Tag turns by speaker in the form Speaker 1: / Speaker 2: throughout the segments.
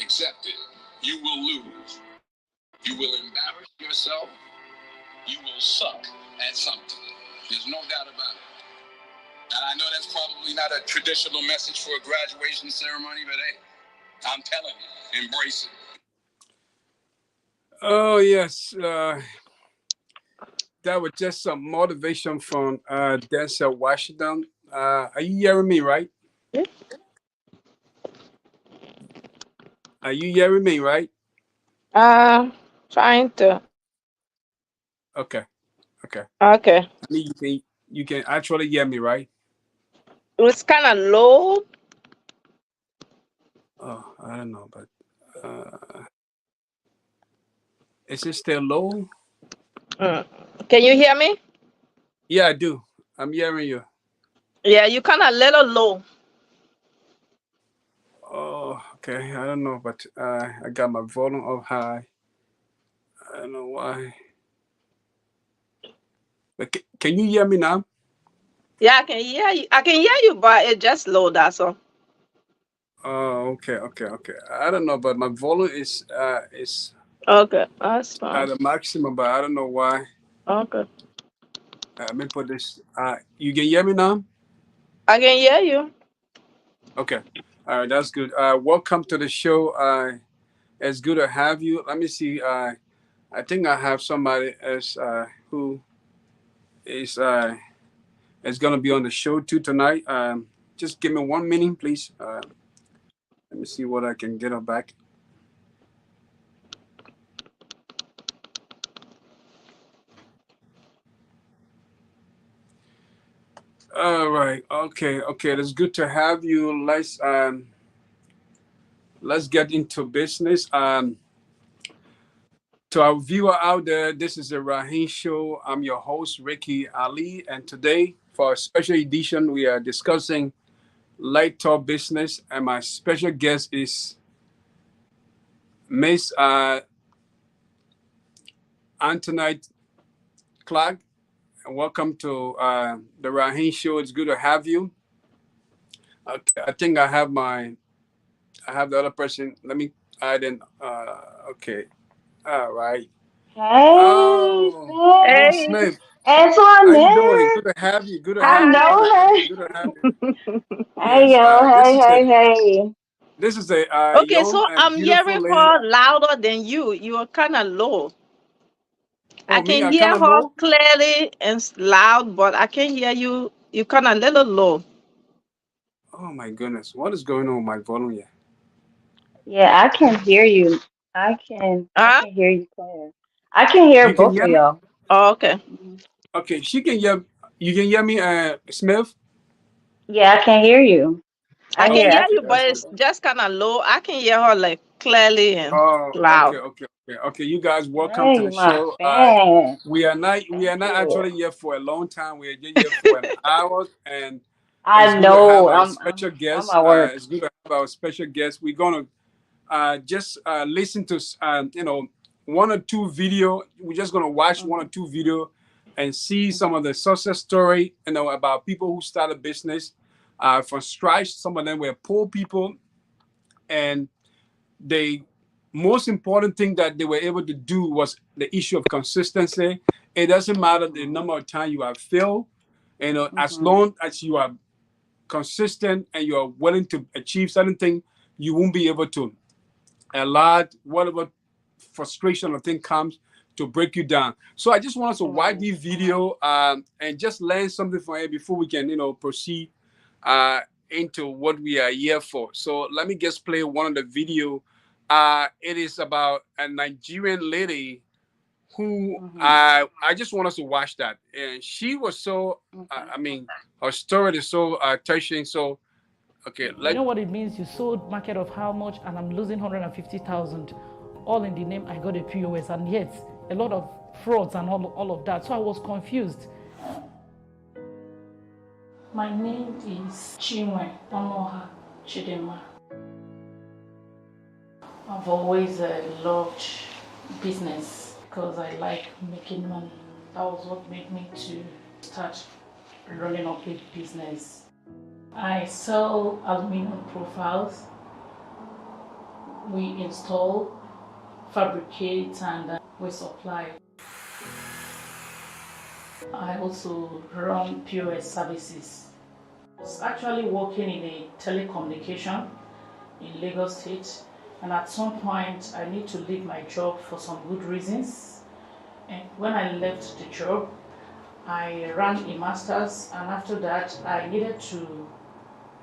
Speaker 1: Accept it. You will lose. You will embarrass yourself. You will suck at something. There's no doubt about it. And I know that's probably not a traditional message for a graduation ceremony, but hey, I'm telling you, embrace it. Oh, yes. That was just some motivation from Denzel Washington. Are you hearing me, right?
Speaker 2: Yeah.
Speaker 1: Are you hearing me, right?
Speaker 2: Uh, Trying to.
Speaker 1: Okay, okay.
Speaker 2: Okay.
Speaker 1: I mean, you can actually hear me, right?
Speaker 2: It was kind of low.
Speaker 1: Oh, I don't know, but is it still low?
Speaker 2: Mm. Can you hear me?
Speaker 1: Yeah, I do. I'm hearing you.
Speaker 2: Yeah, you kind of little low.
Speaker 1: Oh, okay. I don't know, but I got my volume up high. I don't know why. But can you hear me now?
Speaker 2: Yeah, I can hear you. I can hear you, but it just low. That's all.
Speaker 1: Oh, okay, okay, okay. I don't know, but my volume is
Speaker 2: Okay, that's fine.
Speaker 1: at the maximum, but I don't know why.
Speaker 2: Okay,
Speaker 1: Let me put this. You can hear me now?
Speaker 2: I can hear you.
Speaker 1: Okay. All right, that's good. Welcome to the show. It's good to have you. Let me see. I think I have somebody else who is is gonna be on the show too tonight. Just give me 1 minute, please. Let me see what I can get her back. All right. Okay. Okay. It's good to have you. Let's get into business. To our viewer out there, this is the Rahim Show. I'm your host, Rackie Allie, and today, for a special edition, we are discussing light talk business, and my special guest is Miss Antoinette Clark. Welcome to the Rahim Show. It's good to have you. Okay, I think I have the other person. Let me add in. Okay, all right.
Speaker 3: Hey,
Speaker 1: Oh, Miss
Speaker 3: sis.
Speaker 2: Hey,
Speaker 1: Smith, how you doing?
Speaker 3: Antoinette.
Speaker 1: Good to have you. Good to
Speaker 3: I
Speaker 1: have you.
Speaker 2: hi.
Speaker 3: know her.
Speaker 1: Good to have you.
Speaker 3: Hey,
Speaker 1: Yes,
Speaker 3: yo. Hey, hey, hey.
Speaker 1: this is a
Speaker 2: Okay,
Speaker 1: young
Speaker 2: so
Speaker 1: and
Speaker 2: I'm
Speaker 1: beautiful
Speaker 2: hearing
Speaker 1: lady.
Speaker 2: her louder than you. You are kind of low. I
Speaker 1: Oh, me,
Speaker 2: can
Speaker 1: I
Speaker 2: hear
Speaker 1: kind of
Speaker 2: her
Speaker 1: low.
Speaker 2: clearly and loud, but I can hear you. You kind of little low.
Speaker 1: Oh my goodness, what is going on with my volume here?
Speaker 3: Yeah, I can hear you. I
Speaker 2: Huh?
Speaker 3: can hear you clear. I can hear
Speaker 1: You can
Speaker 3: both
Speaker 1: hear
Speaker 3: of
Speaker 1: me?
Speaker 3: y'all.
Speaker 2: Oh, okay.
Speaker 3: Mhm.
Speaker 1: Okay, she can hear. You can hear me, Smith.
Speaker 3: Yeah, I can hear you.
Speaker 2: I can
Speaker 1: Oh,
Speaker 2: hear
Speaker 3: I
Speaker 1: okay,
Speaker 2: you,
Speaker 3: can hear
Speaker 2: but
Speaker 1: that's
Speaker 3: both
Speaker 1: good.
Speaker 2: it's
Speaker 3: of
Speaker 2: just kind of low. I can hear her like clearly and
Speaker 1: Oh, okay,
Speaker 2: loud.
Speaker 1: okay, okay, okay. You guys,
Speaker 3: you.
Speaker 1: welcome to
Speaker 3: Hey,
Speaker 1: the
Speaker 3: my
Speaker 1: show.
Speaker 3: fan.
Speaker 1: We are
Speaker 3: Thank
Speaker 1: not
Speaker 3: you.
Speaker 1: actually here for a long time. We are just here for an hour, and it's
Speaker 3: I
Speaker 1: good to have
Speaker 3: know.
Speaker 1: our
Speaker 3: I'm
Speaker 1: special
Speaker 3: I'm I'm
Speaker 1: guest.
Speaker 3: at work.
Speaker 1: It's good to have our special guest. We're gonna just listen to one or two video. We're just gonna watch one or
Speaker 3: Mhm.
Speaker 1: two video and see some
Speaker 3: Mhm.
Speaker 1: of the success story. About people who started business from scratch. Some of them were poor people, and they most important thing that they were able to do was the issue of consistency. It doesn't matter the
Speaker 3: Mhm.
Speaker 1: number of time you have failed, as
Speaker 3: Mhm.
Speaker 1: long as you are consistent and you are willing to achieve certain thing, you won't be able to allow whatever frustration or thing comes to break you down. So I just want us to watch
Speaker 3: Mhm.
Speaker 1: this video and just learn something from it before we can, proceed into what we are here for. So let me just play one of the video. It is about a Nigerian lady who
Speaker 3: Mhm.
Speaker 1: I just want us to watch that. And she was so,
Speaker 3: Okay.
Speaker 1: I mean, her story is so touching. So, okay,
Speaker 4: You know what it means? You sold market of how much, and I'm losing 150,000, all in the name I got a POS, and yet a lot of frauds and all of that. So I was confused. My name is Chinwe Onoha Chidema. I've always loved business because I like making money. That was what made me to start running up a business. I sell aluminum profiles We install, fabricate, and we supply. I also run POS services. I was actually working in a telecommunication in Lagos State, and at some point I need to leave my job for some good reasons. And when I left the job, I ran a master's, and after that I needed to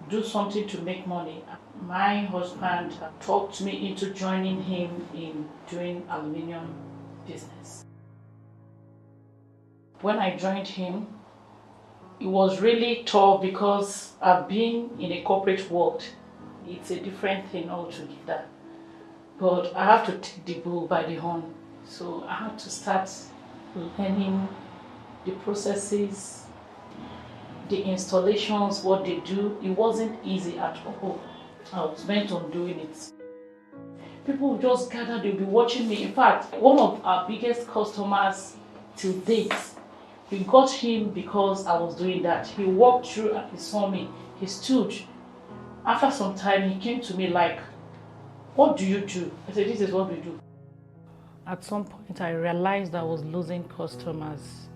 Speaker 4: do something to make money. My husband talked me into joining him in doing aluminium business. When I joined him, it was really tough because I've been in a corporate world. It's a different thing altogether. But I have to take the bull by the horn. So I had to start learning the processes, the installations, what they do. It wasn't easy at all. I was bent on doing it. People would just gather, they'll be watching me. In fact, one of our biggest customers till date, we got him because I was doing that. He walked through and he saw me. He stood. After some time, he came to me like, "What do you do?" I said, "This is what we do." At some point, I realized I was losing customers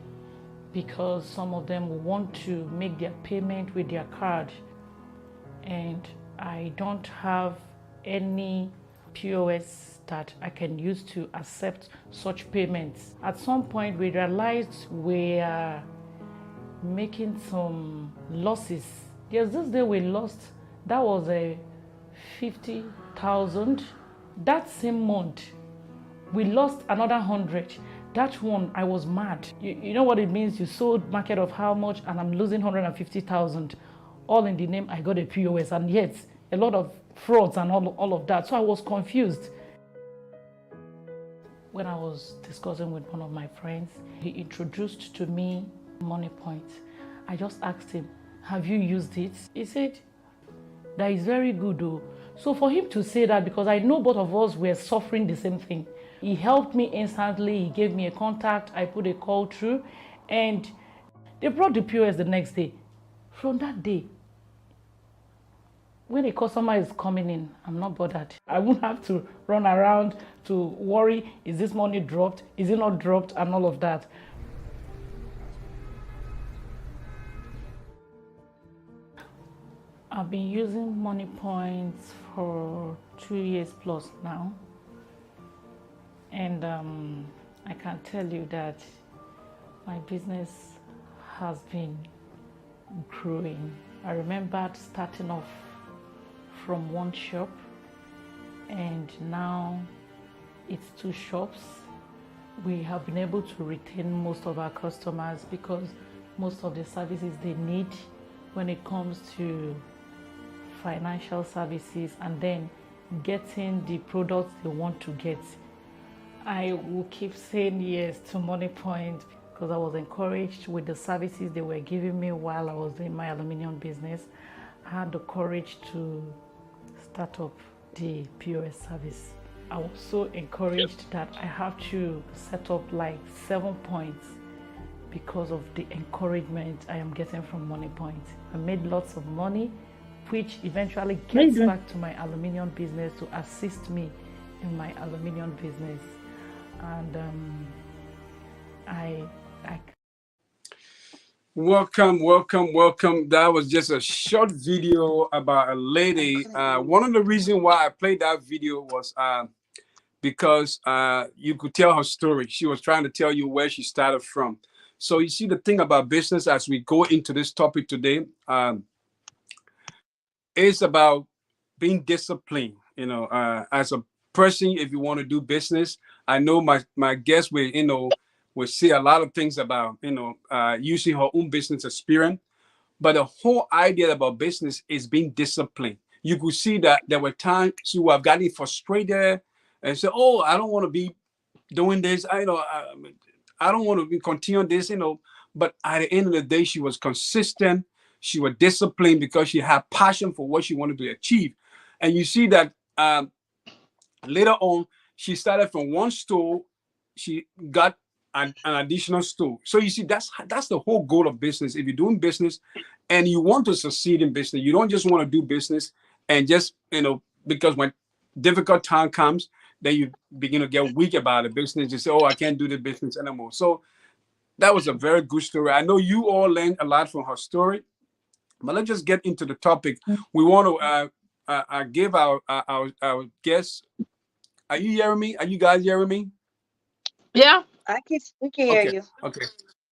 Speaker 4: because some of them want to make their payment with their card, and I don't have any POS that I can use to accept such payments. At some point, we realized we are making some losses. There's this day we lost, that was a 50,000. That same month, we lost another 100. That one, I was mad. You know what it means? You sold market of how much, and I'm losing 150,000, all in the name I got a POS, and yet a lot of frauds and all of that. So I was confused. When I was discussing with one of my friends, he introduced to me Money Point. I just asked him, "Have you used it?" He said, "That is very good though." So for him to say that, because I know both of us were suffering the same thing, he helped me instantly. He gave me a contact. I put a call through, and they brought the POS the next day. From that day, when a customer is coming in, I'm not bothered. I won't have to run around to worry, is this money dropped? Is it not dropped? And all of that. I've been using Money Points for 2 years plus now. And I can tell you that my business has been growing. I remember starting off from one shop, and now it's 2 shops. We have been able to retain most of our customers because most of the services they need when it comes to financial services, and then getting the products they want to get. I will keep saying yes to Money Point because I was encouraged with the services they were giving me while I was doing my aluminium business. I had the courage to start up the POS service. I was so encouraged that I have to set up like 7 points because of the encouragement I am getting from Money Point. I made lots of money, which eventually gets back to my aluminium business to assist me in my aluminium business. And I
Speaker 1: Welcome. That was just a short video about a lady. One of the reasons why I played that video was because you could tell her story. She was trying to tell you where she started from. So you see, the thing about business as we go into this topic today, is about being disciplined. As a person, if you want to do business, I know my guest will say a lot of things about using her own business experience, but the whole idea about business is being disciplined. You could see that there were times she would have gotten frustrated and said, "Oh, I don't want to be doing this. I don't want to be continue this." But at the end of the day, she was consistent. She was disciplined because she had passion for what she wanted to achieve. And you see that later on, she started from one store. She got an additional store. So you see, that's the whole goal of business. If you're doing business and you want to succeed in business, you don't just want to do business and just, because when difficult time comes, then you begin to get weak about the business. You say, "Oh, I can't do the business anymore." So that was a very good story. I know you all learned a lot from her story. But let's just get into the topic. We want to give our guests. Are you hearing me? Are you guys hearing me?
Speaker 2: Yeah.
Speaker 3: We can hear
Speaker 1: Okay,
Speaker 3: you.
Speaker 1: okay.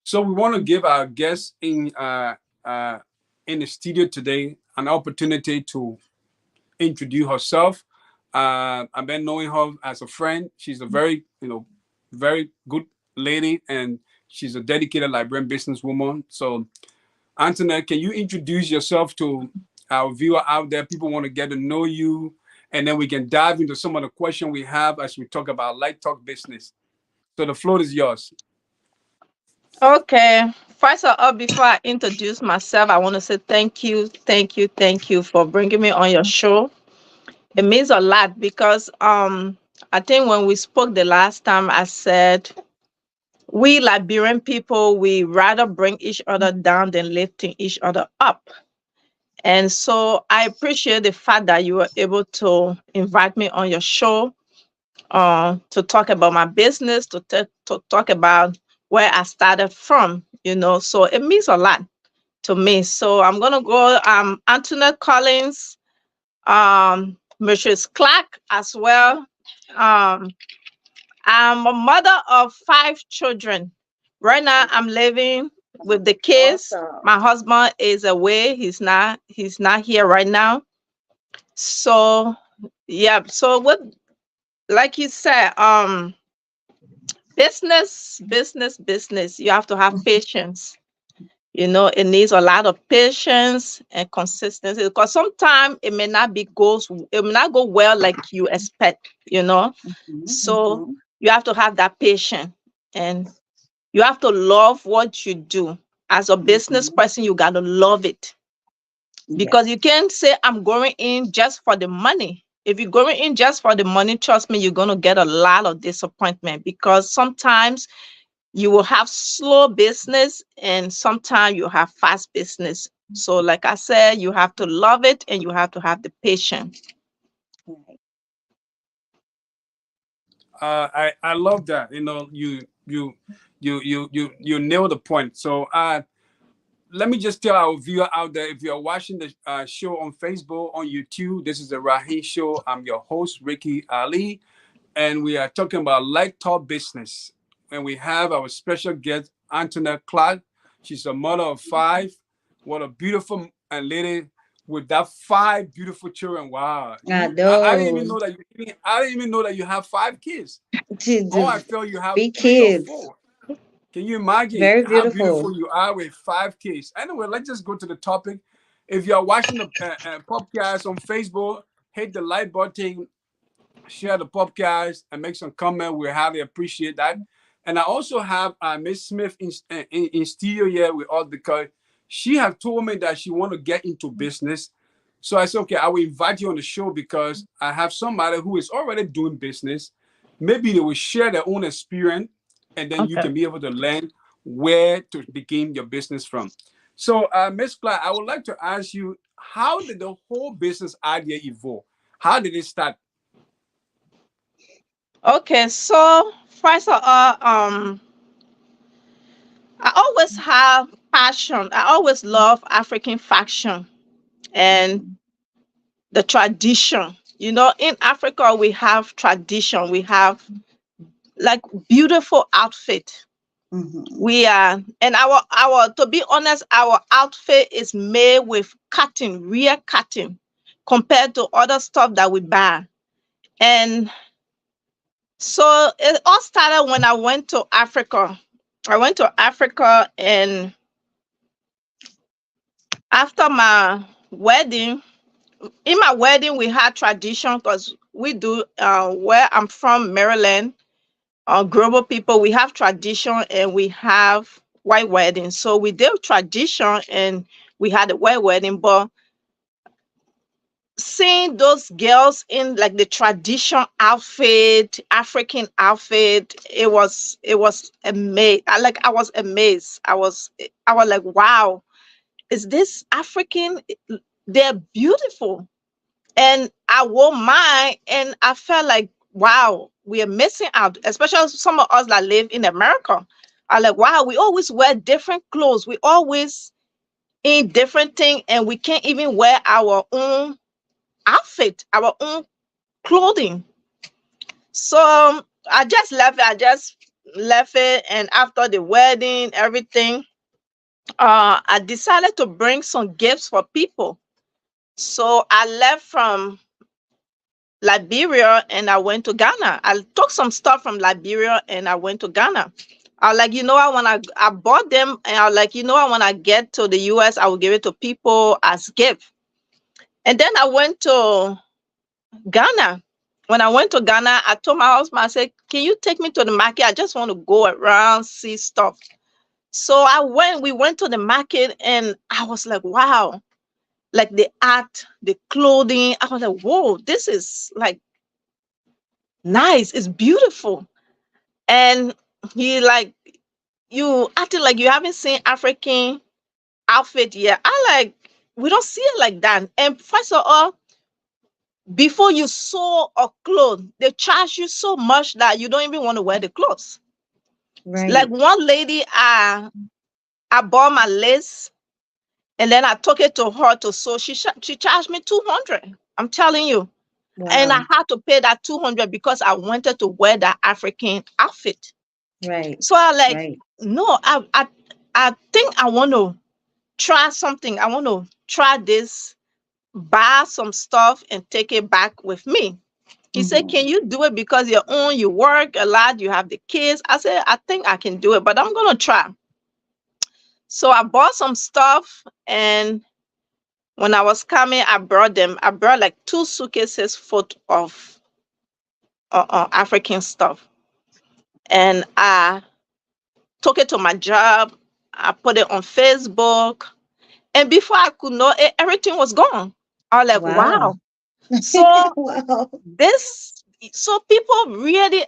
Speaker 1: So we want to give our guests uh, in the studio today an opportunity to introduce herself. I've been knowing her as a friend. She's a very, very good lady, and she's a dedicated Liberian businesswoman. So, Antoinette, can you introduce yourself to our viewer out there? People want to get to know you, and then we can dive into some of the questions we have as we talk about light talk business. So the floor is yours.
Speaker 2: Okay. First of all, before I introduce myself, I want to say thank you, thank you, thank you for bringing me on your show. It means a lot because I think when we spoke the last time, I said we Liberian people, we rather bring each other down than lifting each other up. And so I appreciate the fact that you were able to invite me on your show to talk about my business, to talk about where I started from, So it means a lot to me. So I'm gonna go Antoinette Collins, Mrs. Clark as well. Um, I'm a mother of 5 children. Right now I'm living with the kids.
Speaker 3: Awesome.
Speaker 2: My husband is away. He's not here right now. So yeah, so what like you said, business, you have to have patience. It needs a lot of patience and consistency because sometimes it may not go well like you expect. So you have to have that patience, and you have to love what you do. As a business person, you got to love it,
Speaker 3: Yeah.
Speaker 2: because you can't say I'm going in just for the money. If you're going in just for the money, trust me, you're going to get a lot of disappointment, because sometimes you will have slow business and sometimes you have fast business. So like I said, you have to love it and you have to have the patience.
Speaker 3: Right.
Speaker 1: I love that. You nailed the point. So let me just tell our viewer out there, if you're watching the show on Facebook, on YouTube, this is the Rahim Show. I'm your host, Rackie Allie, and we are talking about light talk business. And we have our special guest, Antoinette Clark. She's a mother of 5. What a beautiful lady with that 5 beautiful children. Wow,
Speaker 3: I
Speaker 1: I didn't even
Speaker 3: know.
Speaker 1: know that I didn't even know that you have 5 kids. Oh, I
Speaker 3: The
Speaker 1: felt you have
Speaker 3: big
Speaker 1: 3 or
Speaker 3: kids.
Speaker 1: 4. Can you imagine
Speaker 3: Very
Speaker 1: how beautiful
Speaker 3: beautiful.
Speaker 1: you are with 5 kids? Anyway, let's just go to the topic. If you are watching the podcast on Facebook, hit the like button, share the podcast, and make some comment. We highly appreciate that. And I also have Miss Smith in studio here with us, because she have told me that she want to get into business. So I said, okay, I will invite you on the show because I have somebody who is already doing business. Maybe they will share their own experience, and then you
Speaker 2: Okay.
Speaker 1: can be able to learn where to begin your business from. So, Miss Clark, I would like to ask you, how did the whole business idea evolve? How did it start?
Speaker 2: Okay, so first of all, I always have passion. I always love African fashion and the tradition. In Africa, we have tradition. We have like beautiful outfit.
Speaker 3: Mm-hmm.
Speaker 2: We are, and our to be honest, our outfit is made with cotton, real cotton, compared to other stuff that we buy. And so it all started when I went to Africa. I went to Africa, and after my wedding, in my wedding, we had tradition because we do, where I'm from, Maryland, global people, we have tradition and we have white wedding. So we did tradition and we had a white wedding, but seeing those girls in like the tradition outfit, African outfit, it was amazing. I was amazed. I was like, wow, is this African? They're beautiful. And I wore mine, and I felt like, wow, we are missing out, especially some of us that live in America. I like, wow, we always wear different clothes. We always in different things, and we can't even wear our own outfit, our own clothing. So I just left it. I just left it. And after the wedding, everything, I decided to bring some gifts for people. So I left from Liberia and I went to Ghana. I took some stuff from Liberia and I went to Ghana. I was like, I bought them, and I was like, when I get to the US, I will give it to people as gift. And then I went to Ghana. When I went to Ghana, I told my husband, I said, can you take me to the market? I just want to go around, see stuff. So we went to the market, and I was like, wow, like the art, the clothing. I was like, whoa, this is like nice. It's beautiful. And he like, you acting like you haven't seen African outfit yet. I like, we don't see it like that. And first of all, before you sew a cloth, they charge you so much that you don't even want to wear the clothes. Like
Speaker 5: Right.
Speaker 2: one lady, I bought my lace, and then I took it to her to sew. She charged me 200. I'm telling you. And I
Speaker 5: Wow.
Speaker 2: had to pay that 200 because I wanted to wear that African outfit.
Speaker 5: Right.
Speaker 2: So I like,
Speaker 5: Right.
Speaker 2: no, I think I want to try something. I want to try this, buy some stuff and take it back with me. He said,
Speaker 5: Mm-hmm.
Speaker 2: can you do it because you're on, you work a lot, you have the kids? I said, I think I can do it, but I'm gonna try. So I bought some stuff, and when I was coming, I brought them. I brought like 2 suitcases full of African stuff, and I took it to my job. I put it on Facebook, and before I could know it, everything was gone. I was like,
Speaker 5: Wow.
Speaker 2: wow. So
Speaker 5: Wow.
Speaker 2: this, so people really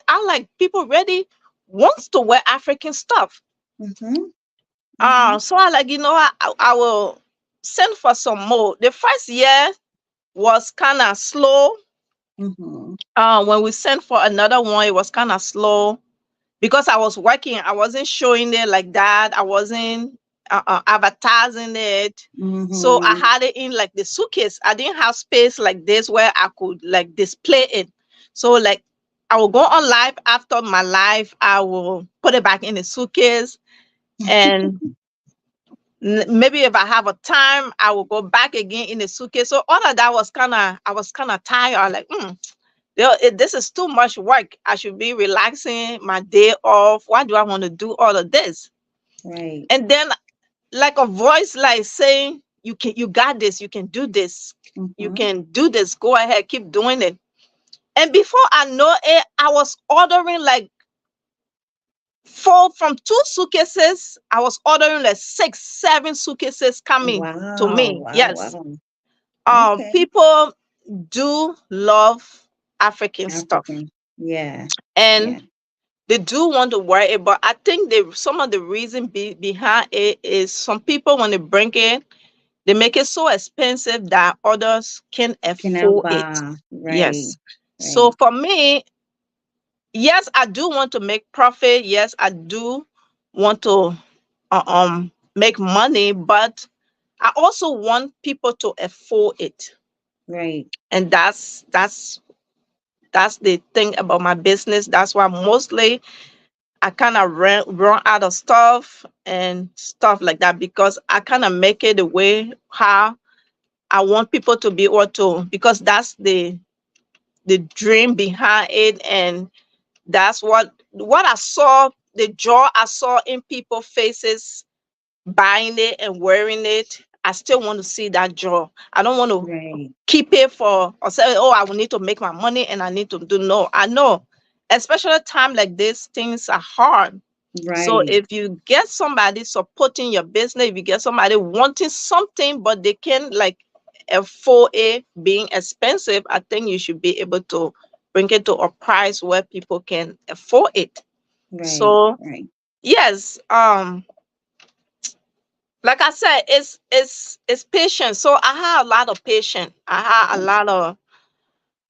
Speaker 2: wants to wear African stuff.
Speaker 5: Mm-hmm. Mm-hmm.
Speaker 2: So I like, I will send for some more. The first year was kind of slow.
Speaker 5: Mm-hmm.
Speaker 2: When we sent for another one, it was kind of slow because I was working. I wasn't showing it like that. I wasn't advertising it. So I
Speaker 5: Mm-hmm.
Speaker 2: had it in like the suitcase. I didn't have space like this where I could like display it. So like I will go on live after my live. I will put it back in the suitcase, and maybe if I have a time, I will go back again in the suitcase. So all of that was I was kind of tired. I was like, this is too much work. I should be relaxing my day off. Why do I want to do all of this?
Speaker 5: Right.
Speaker 2: And then like a voice like saying, you got this, you can do this, you
Speaker 5: Mm-hmm.
Speaker 2: can do this, go ahead, keep doing it. And before I know it, I was ordering like from 2 suitcases, I was ordering like 6, 7 suitcases coming to
Speaker 5: Wow.
Speaker 2: me.
Speaker 5: Wow.
Speaker 2: Yes.
Speaker 5: Wow. Okay.
Speaker 2: People do love African stuff,
Speaker 5: African. Yeah. Yeah.
Speaker 2: and they do want to wear it. But I think some of the reason behind it is some people, when they bring it, they make it so expensive that others can
Speaker 5: Cannot
Speaker 2: afford it.
Speaker 5: buy. Right.
Speaker 2: Yes. So
Speaker 5: Right.
Speaker 2: for me, yes, I do want to make profit. Yes, I do want to make money, but I also want people to afford it.
Speaker 5: Right.
Speaker 2: And that's the thing about my business. That's why mostly I kind of run out of stuff and stuff like that, because I kind of make it the way how I want people to be able to, because that's the dream behind it. And that's what I saw, the joy I saw in people's faces buying it and wearing it. I still want to see that joy. I don't want to
Speaker 5: Right.
Speaker 2: keep it for or say, oh, I will need to make my money and I need to do. No, I know, especially a time like this, things are hard. So
Speaker 5: Right.
Speaker 2: if you get somebody supporting your business, if you get somebody wanting something but they can like afford it being expensive, I think you should be able to bring it to a price where people can afford it.
Speaker 5: Right.
Speaker 2: So
Speaker 5: Right.
Speaker 2: yes, like I said, it's patience. So I had a lot of patience. I had a lot of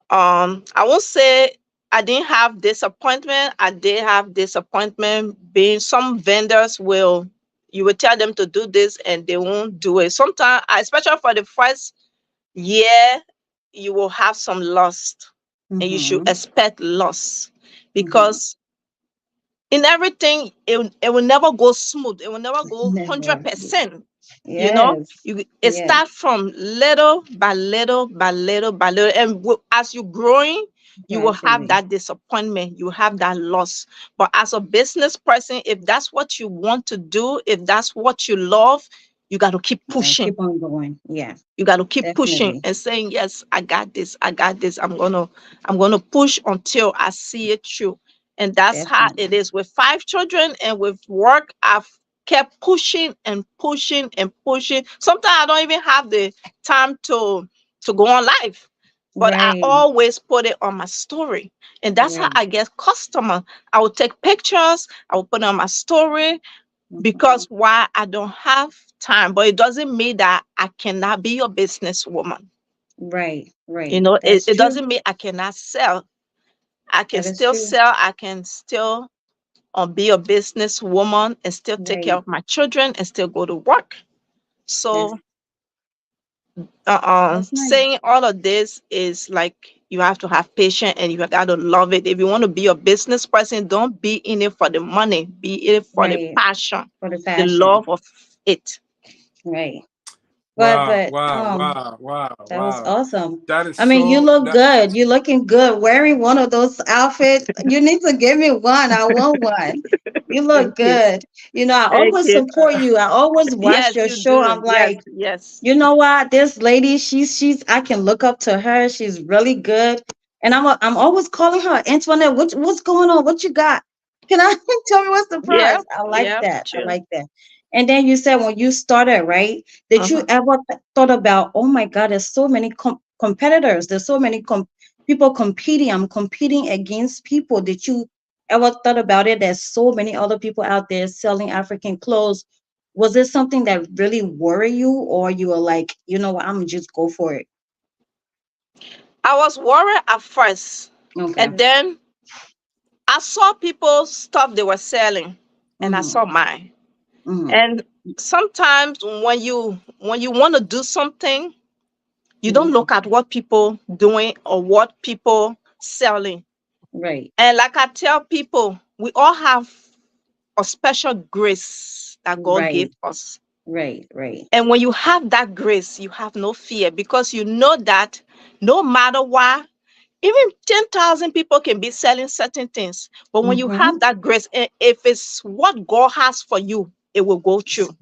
Speaker 2: I won't say I didn't have disappointment. I did have disappointment. Being some vendors will, you will tell them to do this and they won't do it. Sometimes, especially for the first year, you will have some loss, and you should expect loss, because in everything it will never go smooth. It will never go
Speaker 5: Never.
Speaker 2: 100%. You know,
Speaker 5: Yes.
Speaker 2: it
Speaker 5: Yes.
Speaker 2: starts from little by little by little by little, and as you're growing, you will have
Speaker 5: Gradually.
Speaker 2: that disappointment, you have that loss. But as a business person, if that's what you want to do, if that's what you love, you got to keep pushing.
Speaker 5: Keep on going. Yeah,
Speaker 2: You got to keep pushing
Speaker 5: definitely.
Speaker 2: and saying, yes, I got this, I got this. I'm gonna push until I see it through. And that's how it
Speaker 5: Definitely.
Speaker 2: is with 5 children and with work. I've kept pushing and pushing and pushing. Sometimes I don't even have the time to go on live, but I
Speaker 5: Right.
Speaker 2: always put it on my story. And that's how
Speaker 5: Right.
Speaker 2: I get customer. I will take pictures, I will put it on my story, because why? I don't have time. But it doesn't mean that I cannot be a businesswoman.
Speaker 5: Right.
Speaker 2: You
Speaker 5: Right.
Speaker 2: know,
Speaker 5: That's
Speaker 2: it
Speaker 5: true.
Speaker 2: doesn't mean I cannot sell. I can
Speaker 5: That is
Speaker 2: still
Speaker 5: true.
Speaker 2: sell. I can still be a businesswoman and still take care
Speaker 5: Right.
Speaker 2: of my children and still go to work.
Speaker 5: That's
Speaker 2: So,
Speaker 5: that's nice.
Speaker 2: saying all of this is like, you have to have patience and you got to love it. If you want to be a business person, don't be in it for the money. Be in it for the
Speaker 5: Right.
Speaker 2: passion,
Speaker 5: For the
Speaker 2: the
Speaker 5: fashion.
Speaker 2: love of it.
Speaker 5: Right. But
Speaker 1: Wow,
Speaker 5: but
Speaker 1: wow,
Speaker 5: um
Speaker 1: wow, wow,
Speaker 5: that was
Speaker 1: wow.
Speaker 5: awesome.
Speaker 1: That is
Speaker 5: I mean, you
Speaker 1: so
Speaker 5: look
Speaker 1: that
Speaker 5: good. You're looking good. Wearing one of those outfits. You need to give me one. I want one. You
Speaker 2: Thank
Speaker 5: look
Speaker 2: you.
Speaker 5: good. I
Speaker 2: Thank
Speaker 5: always
Speaker 2: you.
Speaker 5: support you. I always watch
Speaker 2: Yes,
Speaker 5: your
Speaker 2: you
Speaker 5: show.
Speaker 2: do.
Speaker 5: I'm
Speaker 2: Yes,
Speaker 5: like,
Speaker 2: yes.
Speaker 5: you know what? This lady, she's I can look up to her. She's really good. And I'm always calling her, Antoinette, what's going on? What you got? Can I tell me what's the
Speaker 2: Yeah,
Speaker 5: price? I like
Speaker 2: yeah,
Speaker 5: that. I
Speaker 2: true.
Speaker 5: like that. And then you said when you started, right? Did you
Speaker 2: Uh-huh.
Speaker 5: ever thought about, oh my God, there's so many competitors. There's so many people competing. I'm competing against people. Did you ever thought about it? There's so many other people out there selling African clothes. Was it something that really worried you, or you were like, you know what, I'm gonna just go for it?
Speaker 2: I was worried at first,
Speaker 5: Okay.
Speaker 2: and then I saw people stuff they were selling, and I
Speaker 5: Mm-hmm.
Speaker 2: saw mine.
Speaker 5: Mm-hmm.
Speaker 2: And sometimes when you want to do something, you don't
Speaker 5: Mm-hmm.
Speaker 2: look at what people doing or what people selling.
Speaker 5: Right.
Speaker 2: And like I tell people, we all have a special grace that God gave
Speaker 5: Right.
Speaker 2: us.
Speaker 5: Right. Right.
Speaker 2: And when you have that grace, you have no fear, because you know that no matter what, even 10,000 people can be selling certain things. But when you
Speaker 5: Mm-hmm.
Speaker 2: have that grace, if it's what God has for you, it will go through.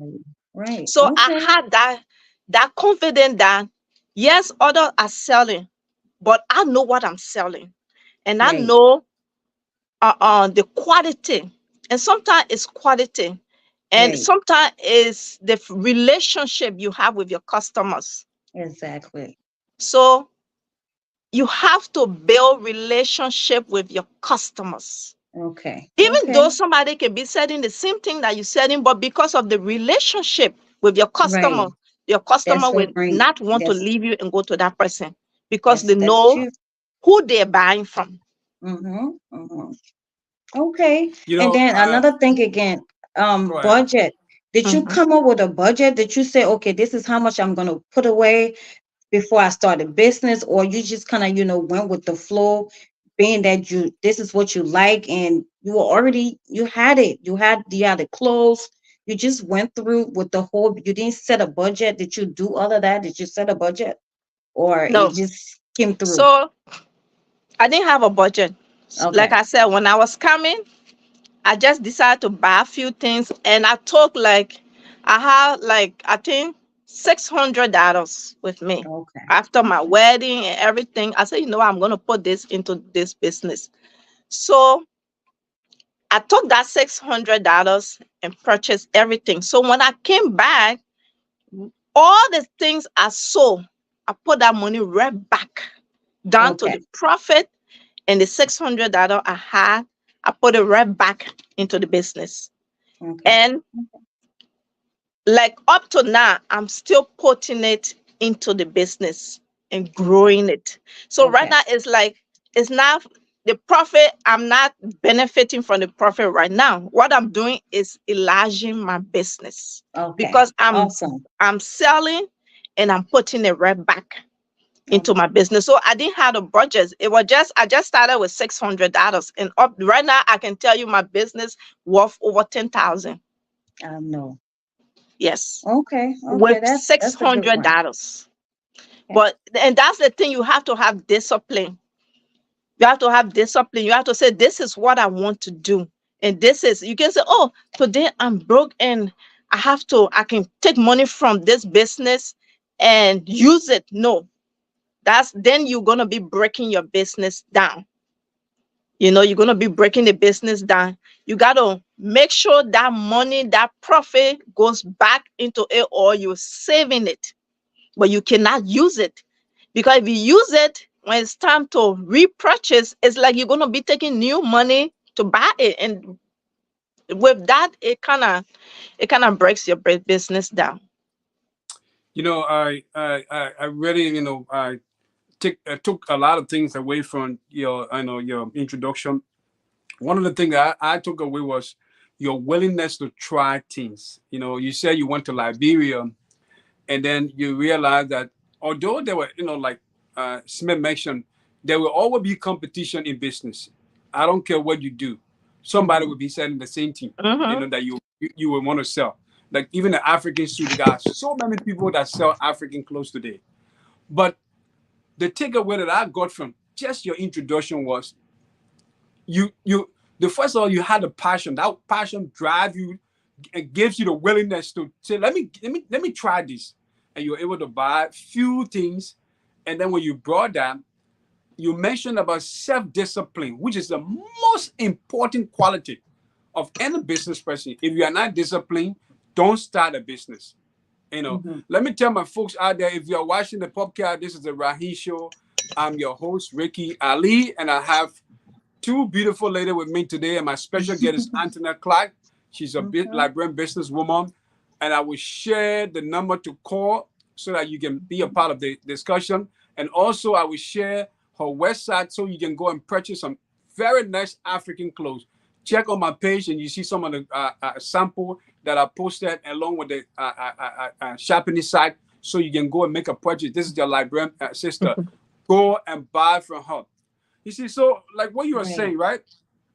Speaker 5: Right.
Speaker 2: So I
Speaker 5: Okay.
Speaker 2: had that confidence that yes, others are selling, but I know what I'm selling, and I
Speaker 5: Right.
Speaker 2: know the quality. And sometimes it's quality, and
Speaker 5: Right.
Speaker 2: sometimes it's the relationship you have with your customers.
Speaker 5: Exactly.
Speaker 2: So you have to build relationship with your customers.
Speaker 5: Okay.
Speaker 2: Even though
Speaker 5: Okay.
Speaker 2: somebody can be selling the same thing that you're selling, but because of the relationship with
Speaker 5: Right.
Speaker 2: your customer
Speaker 5: That's
Speaker 2: will
Speaker 5: what bring.
Speaker 2: not want to
Speaker 5: That's
Speaker 2: leave you and go to that person, because they
Speaker 5: that's
Speaker 2: know
Speaker 5: true.
Speaker 2: who they're buying from.
Speaker 5: Mm-hmm. Mm-hmm. Okay.
Speaker 1: you
Speaker 5: And
Speaker 1: know,
Speaker 5: then another thing again,
Speaker 1: go ahead.
Speaker 5: budget. Did you
Speaker 2: Mhm.
Speaker 5: come up with a budget? Did you say, okay, this is how much I'm gonna put away before I start a business, or you just kind of, went with the flow, being that this is what you like, and you were already you had it, you had the clothes, you just went through with the whole, you didn't set a budget. Did you do all of that? Did you set a budget, or it
Speaker 2: No.
Speaker 5: just came through?
Speaker 2: So I didn't have a budget. Like
Speaker 5: Okay.
Speaker 2: I said, when I was coming, I just decided to buy a few things, and I took like, I had like, I think $600 with me
Speaker 5: Okay.
Speaker 2: after my
Speaker 5: Okay.
Speaker 2: wedding and everything. I said, I'm gonna put this into this business. So I took that $600 and purchased everything. So when I came back, all the things I sold, I put that money right back down to
Speaker 5: Okay.
Speaker 2: the profit, and the $600 I had, I put it right back into the business.
Speaker 5: Okay.
Speaker 2: And like up to now, I'm still putting it into the business and growing it. So right
Speaker 5: Okay.
Speaker 2: now it's like it's not the profit. I'm not benefiting from the profit right now. What I'm doing is enlarging my business
Speaker 5: Okay.
Speaker 2: because
Speaker 5: Awesome.
Speaker 2: I'm selling and I'm putting it right back into my
Speaker 5: Okay.
Speaker 2: business. So I didn't have a budget. It was just I just started with $600 and up right now I can tell you my business worth over 10,000.
Speaker 5: No.
Speaker 2: Yes,
Speaker 5: Okay.
Speaker 2: with
Speaker 5: Okay.
Speaker 2: six
Speaker 5: That's a good
Speaker 2: hundred
Speaker 5: one.
Speaker 2: dollars.
Speaker 5: Okay.
Speaker 2: But and that's the thing, you have to have discipline. You have to have discipline. You have to say, this is what I want to do. And this is you can say, oh, today I'm broke and I can take money from this business and use it. No, that's then you're gonna be breaking your business down. You're gonna be breaking the business down. You gotta make sure that money, that profit goes back into it or you're saving it, but you cannot use it. Because if you use it when it's time to repurchase, it's like you're gonna be taking new money to buy it. And with that, it kind of breaks your business down.
Speaker 1: I really, I took a lot of things away from your introduction. One of the things that I took away was your willingness to try things. You said you went to Liberia, and then you realize that although there were, like Smith mentioned, there will always be competition in business. I don't care what you do, somebody
Speaker 5: Mm-hmm.
Speaker 1: will be selling the same thing,
Speaker 2: Mm-hmm.
Speaker 1: that you would want to sell. Like even the African suit, they got so many people that sell African clothes today. But the takeaway that I got from just your introduction was you the first of all, you had the passion. That passion drive you and gives you the willingness to say, let me try this. And you're able to buy few things. And then when you brought that, you mentioned about self-discipline, which is the most important quality of any business person. If you are not disciplined, don't start a business.
Speaker 5: Mm-hmm.
Speaker 1: Let me tell my folks out there, if you're watching the podcast, this is the Rahim Show. I'm your host, Rackie Allie, and I have two beautiful ladies with me today, and my special guest is Antoinette Clark. She's a
Speaker 5: Okay.
Speaker 1: Liberian businesswoman, and I will share the number to call so that you can be a part of the discussion. And also, I will share her website so you can go and purchase some very nice African clothes. Check on my page, and you see some of the sample that I posted along with the shopping site, so you can go and make a purchase. This is your Liberian sister. Go and buy from her. You see, so like what you were
Speaker 5: Right.
Speaker 1: saying, right?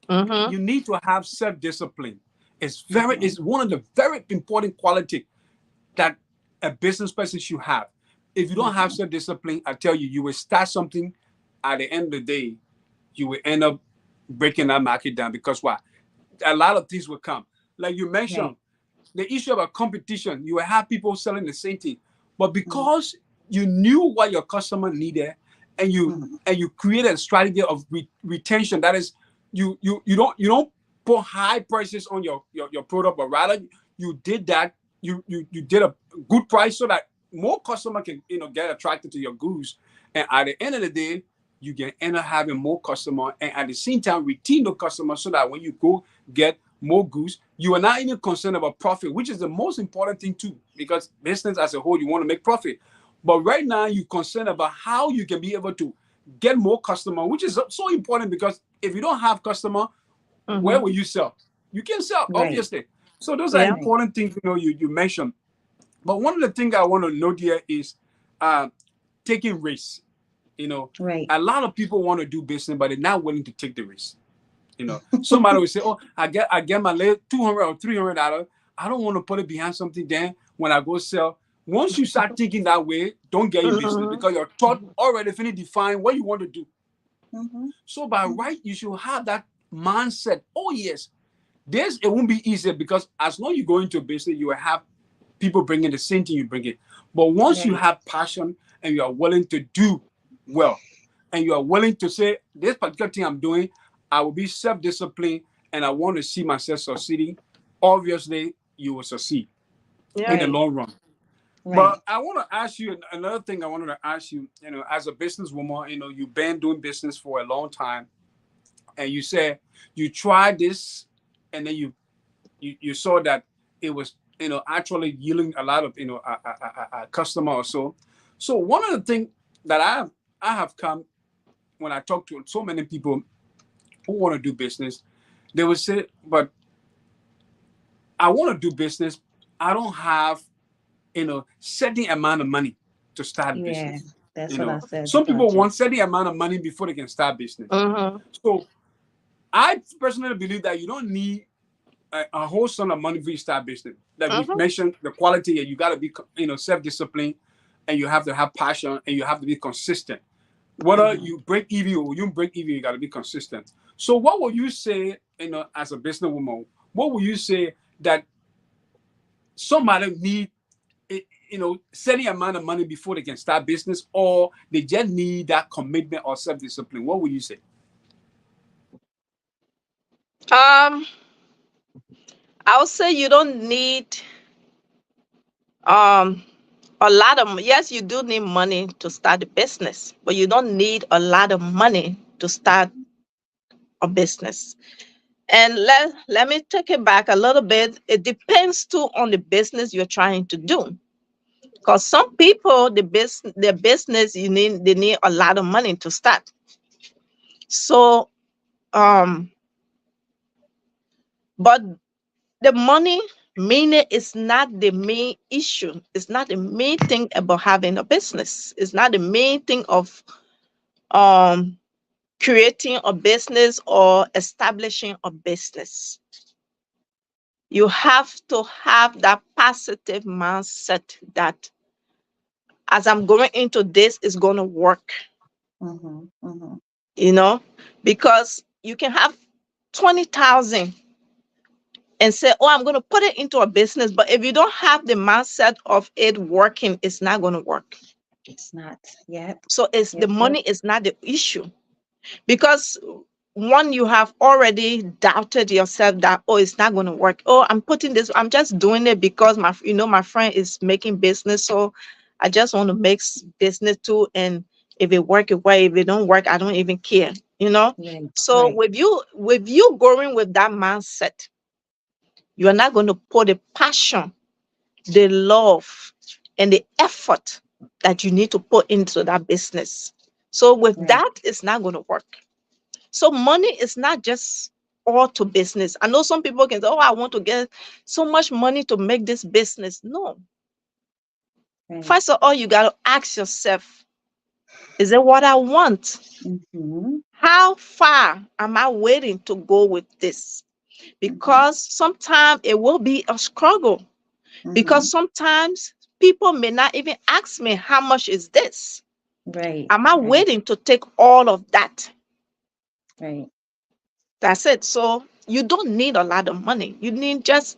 Speaker 2: Mm-hmm.
Speaker 1: You need to have self-discipline.
Speaker 5: Mm-hmm.
Speaker 1: It's one of the very important quality that a business person should have. If you don't have
Speaker 5: Mm-hmm.
Speaker 1: self-discipline, I tell you, you will start something. At the end of the day, you will end up breaking that market down because why? A lot of things will come. Like you
Speaker 5: Right.
Speaker 1: mentioned, the issue about competition, you will have people selling the same thing. But
Speaker 5: Mm-hmm.
Speaker 1: because you knew what your customer needed and
Speaker 5: Mm-hmm.
Speaker 1: you created a strategy of retention, that is you don't put high prices on your product, but rather you did that, you did a good price so that more customer can get attracted to your goods. And at the end of the day, you can end up having more customer and at the same time retain the customer so that when you go get more goods, you are not even concerned about profit, which is the most important thing too, because business as a whole, you want to make profit. But right now, you're concerned about how you can be able to get more customer, which is so important because if you don't have customer, where
Speaker 2: Mm-hmm.
Speaker 1: will you sell? You can sell,
Speaker 5: Right.
Speaker 1: obviously. So those are
Speaker 2: Yeah.
Speaker 5: Right.
Speaker 1: important things you mentioned. But one of the things I want to note here is uh, taking risks. You know,
Speaker 5: Right.
Speaker 1: a lot of people want to do business, but they're not willing to take the risk. Somebody will say, "Oh, I get my $200 or $300. I don't want to put it behind something. Then when I go sell, once you start thinking that way, don't get in business
Speaker 2: Mm-hmm.
Speaker 1: because your thought already finished define what you want to do.
Speaker 5: Mm-hmm.
Speaker 1: So by right, you should have that mindset. Oh yes, this it won't be easy because as long as you go into business, you will have people bringing the same thing you bring it. But once you
Speaker 5: Right.
Speaker 1: have passion and you are willing to do well, and you are willing to say, this particular thing I'm doing, I will be self-disciplined and I want to see myself succeeding, obviously you will succeed in
Speaker 2: Yeah.
Speaker 1: the
Speaker 5: Right.
Speaker 1: long run.
Speaker 5: Right.
Speaker 1: But I want to ask you another thing. I wanted to ask you, as a businesswoman, you've been doing business for a long time, and you said you tried this, and then you saw that it was actually yielding a lot of a customer or so. So one of the things that I have come when I talk to so many people who want to do business, they would say, "But I want to do business. I don't have certain amount of money to start
Speaker 5: Yeah,
Speaker 1: business."
Speaker 5: that's what I said to
Speaker 1: Some people
Speaker 5: Project.
Speaker 1: want certain amount of money before they can start business.
Speaker 2: Mm-hmm.
Speaker 1: So I personally believe that you don't need a whole ton of money before you start business. Like we
Speaker 2: Mm-hmm.
Speaker 1: mentioned, the quality, you got to be self-disciplined, and you have to have passion, and you have to be consistent. Whether
Speaker 5: Mhm.
Speaker 1: you break even or you don't break even, you got to be consistent. So what would you say, as a businesswoman, what would you say that somebody need, certain amount of money before they can start business, or they just need that commitment or self-discipline? What would you say?
Speaker 2: Um, I would say you don't need um a lot of, yes, you do need money to start a business, but you don't need a lot of money to start a business. And let me take it back a little bit. It depends too on the business you're trying to do. Because some people, their business, they need a lot of money to start. So um but the money meaning is not the main issue. It's not the main thing about having a business. It's not the main thing of um creating a business or establishing a business. You have to have that positive mindset that as I'm going into this, it's going to work,
Speaker 5: Mhm. Mhm.
Speaker 2: you know, because you can have 20,000 and say, oh, I'm going to put it into a business. But if you don't have the mindset of it working, it's not going to work.
Speaker 5: It's not. Yep.
Speaker 2: So it's the
Speaker 5: Yep. Yep.
Speaker 2: money is not the issue, because one, you have already doubted yourself that, oh, it's not going to work. Oh, I'm putting this, I'm just doing it because my friend is making business, so I just want to make business too. And if it work, it work. If it don't work, I don't even care.
Speaker 5: Right.
Speaker 2: So
Speaker 5: Right.
Speaker 2: with you going with that mindset, you are not going to put the passion, the love, and the effort that you need to put into that business. So with
Speaker 5: Right.
Speaker 2: that, it's not going to work. So money is not just all to business. I know some people can say, "Oh, I want to get so much money to make this business." No.
Speaker 5: Right.
Speaker 2: First of all, you got to ask yourself, is it what I want?
Speaker 5: Mhm.
Speaker 2: How far am I willing to go with this?
Speaker 5: Mhm.
Speaker 2: Because sometimes it will be a struggle. Because
Speaker 5: Mhm.
Speaker 2: sometimes people may not even ask me, how much is this?
Speaker 5: Right.
Speaker 2: Am I
Speaker 5: Right.
Speaker 2: willing to take all of that?
Speaker 5: Right.
Speaker 2: That's it. So you don't need a lot of money. You need just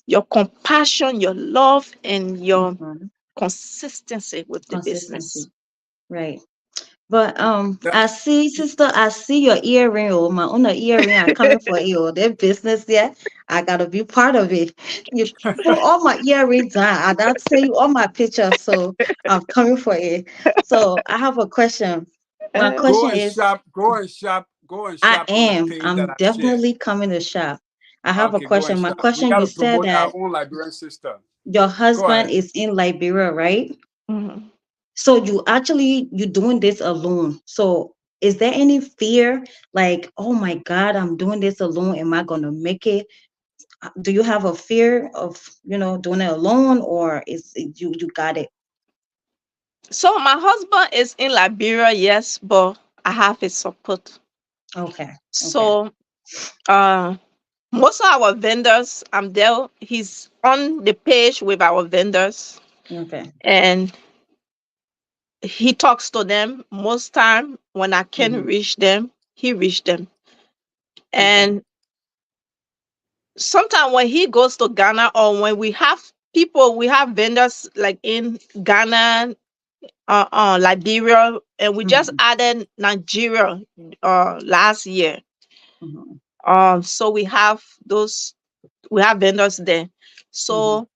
Speaker 2: your compassion, your love, and your
Speaker 5: Mhm.
Speaker 2: consistency with the business.
Speaker 5: Consistency. Right. But
Speaker 1: That,
Speaker 5: I see, sister, I see your earring or my own earring are coming for you. Or their business there. I gotta be part of it. You put all my earrings on. I don't say you all my pictures, so I'm coming for it. So I have a question. My
Speaker 2: Uh,
Speaker 1: go
Speaker 5: question
Speaker 1: and
Speaker 5: is,
Speaker 1: shop, go and shop, go and
Speaker 5: I
Speaker 1: shop on the
Speaker 5: am.
Speaker 1: page that
Speaker 5: I'm
Speaker 1: I share.
Speaker 5: definitely coming to shop. I have a
Speaker 1: Okay, go and
Speaker 5: question. My
Speaker 1: shop. We
Speaker 5: question,
Speaker 1: got
Speaker 5: you
Speaker 1: to
Speaker 5: said
Speaker 1: promote our
Speaker 5: that
Speaker 1: own Liberian system.
Speaker 5: your
Speaker 1: Go
Speaker 5: husband
Speaker 1: ahead.
Speaker 5: is in Liberia, right?
Speaker 2: mhm.
Speaker 5: So you doing this alone. So is there any fear like, oh my God, I'm doing this alone. Am I gonna make it? Do you have a fear of, doing it alone, or you got it?
Speaker 2: So my husband is in Liberia, yes, but I have his support.
Speaker 5: Okay. Okay.
Speaker 2: So uh most of our vendors, I'm there. He's on the page with our vendors,
Speaker 5: Okay.
Speaker 2: and he talks to them. Most time when I can
Speaker 5: Hmm.
Speaker 2: reach them, he reach them.
Speaker 5: Okay.
Speaker 2: And sometimes when he goes to Ghana, or when we have vendors like in Ghana, Liberia, and we just
Speaker 5: Hmm.
Speaker 2: added Nigeria last year.
Speaker 5: Hmm.
Speaker 2: So we have vendors there.
Speaker 5: Hmm.
Speaker 2: So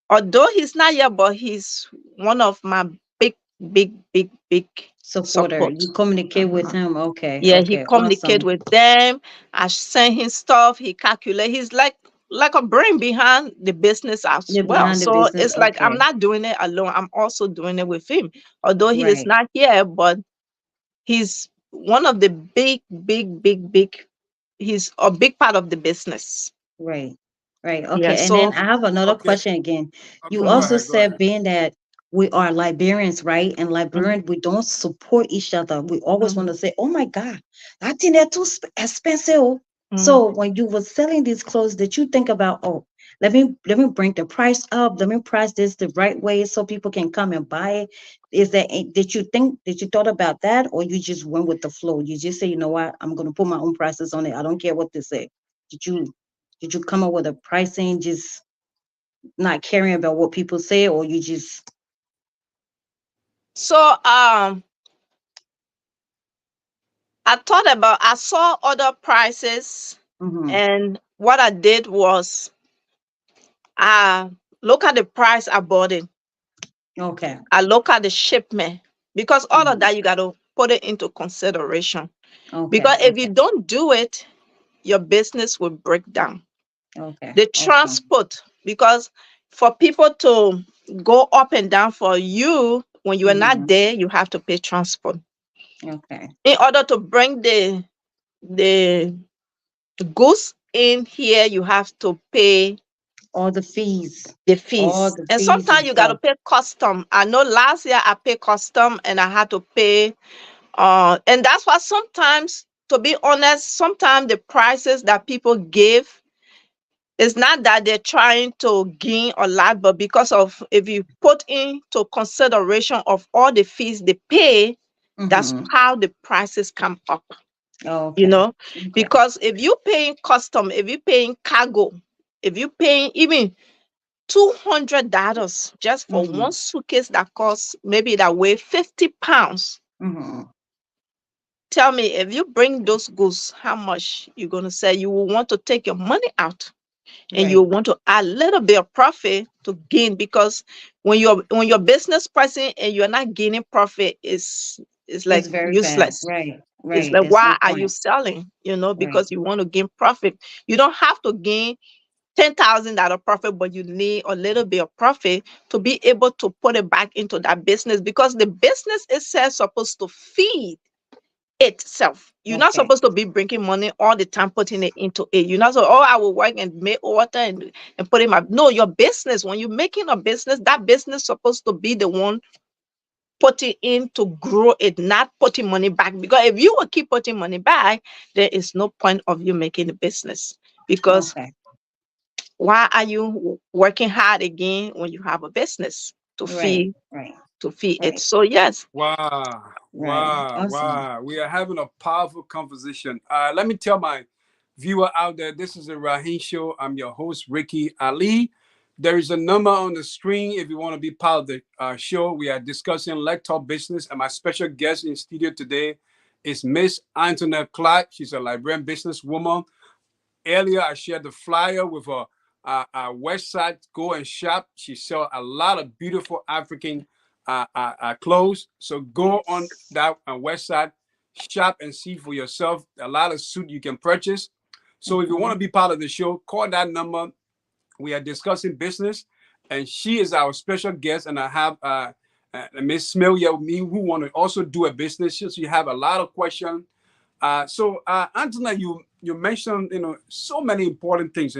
Speaker 2: although he's not here, but he's one of my big, big, big, big
Speaker 5: Supporter.
Speaker 2: support.
Speaker 5: You communicate with
Speaker 2: Uh-huh.
Speaker 5: him. Okay.
Speaker 2: Yeah, he
Speaker 5: Okay.
Speaker 2: communicate
Speaker 5: Awesome.
Speaker 2: with them. I send him stuff. He calculate. He's like like a brain behind the business as
Speaker 5: You're
Speaker 2: well.
Speaker 5: behind the
Speaker 2: So
Speaker 5: business.
Speaker 2: it's like I'm
Speaker 5: Okay.
Speaker 2: not doing it alone. I'm also doing it with him. Although he is
Speaker 5: Right.
Speaker 2: not here, but he's one of the big, he's a big part of the business.
Speaker 5: Right. Right.
Speaker 2: Yeah.
Speaker 5: Okay. And then
Speaker 2: So
Speaker 5: I have another
Speaker 1: Okay.
Speaker 5: question again.
Speaker 1: Okay.
Speaker 5: You
Speaker 1: Go
Speaker 2: mhm.
Speaker 5: also
Speaker 1: ahead. Go
Speaker 5: said
Speaker 1: ahead.
Speaker 5: being that we are Liberians, right? And
Speaker 2: Mhm.
Speaker 5: Liberians, we don't support each other. We always want
Speaker 2: Mhm.
Speaker 5: to say, "Oh my God, I think they're too expensive."
Speaker 2: Mhm.
Speaker 5: So when you were selling these clothes, did you think about, oh, let me bring the price up, let me price this the right way so people can come and buy it? Did you thought about that, or you just went with the flow? You just say, you know what, I'm gonna put my own prices on it. I don't care what they say. Did you did you come up with a pricing, just not caring about what people say, or you just
Speaker 2: So I saw other prices,
Speaker 5: mm-hmm.
Speaker 2: and what I did was I look at the price I bought it.
Speaker 5: Okay.
Speaker 2: I look at the shipment, because all of
Speaker 5: Mm-hmm.
Speaker 2: that you got to put it into consideration.
Speaker 5: Okay.
Speaker 2: Because if you
Speaker 5: Okay.
Speaker 2: don't do it, your business will break down.
Speaker 5: Okay.
Speaker 2: The
Speaker 5: Okay.
Speaker 2: transport, because for people to go up and down for you when you are not
Speaker 5: Mm-hmm.
Speaker 2: there, you have to pay transport.
Speaker 5: Okay.
Speaker 2: In order to bring the goods in here, you have to pay
Speaker 5: All the fees.
Speaker 2: the
Speaker 5: All
Speaker 2: fees.
Speaker 5: the
Speaker 2: And
Speaker 5: fees and
Speaker 2: sometimes you got to
Speaker 5: stuff.
Speaker 2: pay custom. I know last year I paid custom and I had to pay. And that's why sometimes, to be honest, sometimes the prices that people give, it's not that they're trying to gain a lot, but because of, if you put into consideration of all the fees they pay, that's
Speaker 5: Mm-hmm.
Speaker 2: how the prices come up, you
Speaker 5: Okay.
Speaker 2: know.
Speaker 5: Okay.
Speaker 2: Because if you paying custom, if you paying cargo, if you paying even $200 just for
Speaker 5: Mm-hmm.
Speaker 2: one suitcase that costs, maybe that weigh 50 pounds.
Speaker 5: Mm-hmm.
Speaker 2: Tell me, if you bring those goods, how much you're going to say? You will want to take your money out, and you
Speaker 5: Right.
Speaker 2: want to add a little bit of profit to gain, because when you're business pricing and you're not gaining profit, is
Speaker 5: It's
Speaker 2: like
Speaker 5: very bad.
Speaker 2: useless.
Speaker 5: Right.
Speaker 2: It's
Speaker 5: Right.
Speaker 2: like,
Speaker 5: There's no
Speaker 2: why are you
Speaker 5: point.
Speaker 2: selling?
Speaker 5: Right.
Speaker 2: Because you want to gain profit. You don't have to gain $10,000 profit, but you need a little bit of profit to be able to put it back into that business, because the business itself is supposed to feed itself. You're not
Speaker 5: Okay.
Speaker 2: supposed to be bringing money all the time, putting it into it. You're not so, oh, I will work and make water and put in my, no, your business. When you're making a business, that business supposed to be the one putting in to grow it, not putting money back. Because if you will keep putting money back, there is no point of you making the business. Because
Speaker 5: Okay.
Speaker 2: why are you working hard again when you have a business to
Speaker 5: Right.
Speaker 2: feed
Speaker 5: Right.
Speaker 2: it?
Speaker 5: Right.
Speaker 2: So yes.
Speaker 1: Wow.
Speaker 5: Right.
Speaker 1: Wow.
Speaker 5: Awesome.
Speaker 1: Wow. We are having a powerful conversation. Let me tell my viewer out there, this is the Rahim Show. I'm your host, Rackie Allie. There is a number on the screen if you want to be part of the show. We are discussing laptop business, and my special guest in studio today is Miss Antoinette Clark. She's a Liberian businesswoman. Earlier, I shared the flyer with her website. Go and shop. She sells a lot of beautiful African clothes. So go on that website, shop and see for yourself. A lot of suit you can purchase. So if you want
Speaker 5: Mm-hmm.
Speaker 1: to be part of the show, call that number. We are discussing business, and she is our special guest. And I have Miss Smelia, me, who want to also do a business. So you have a lot of questions. Angela, you mentioned so many important things.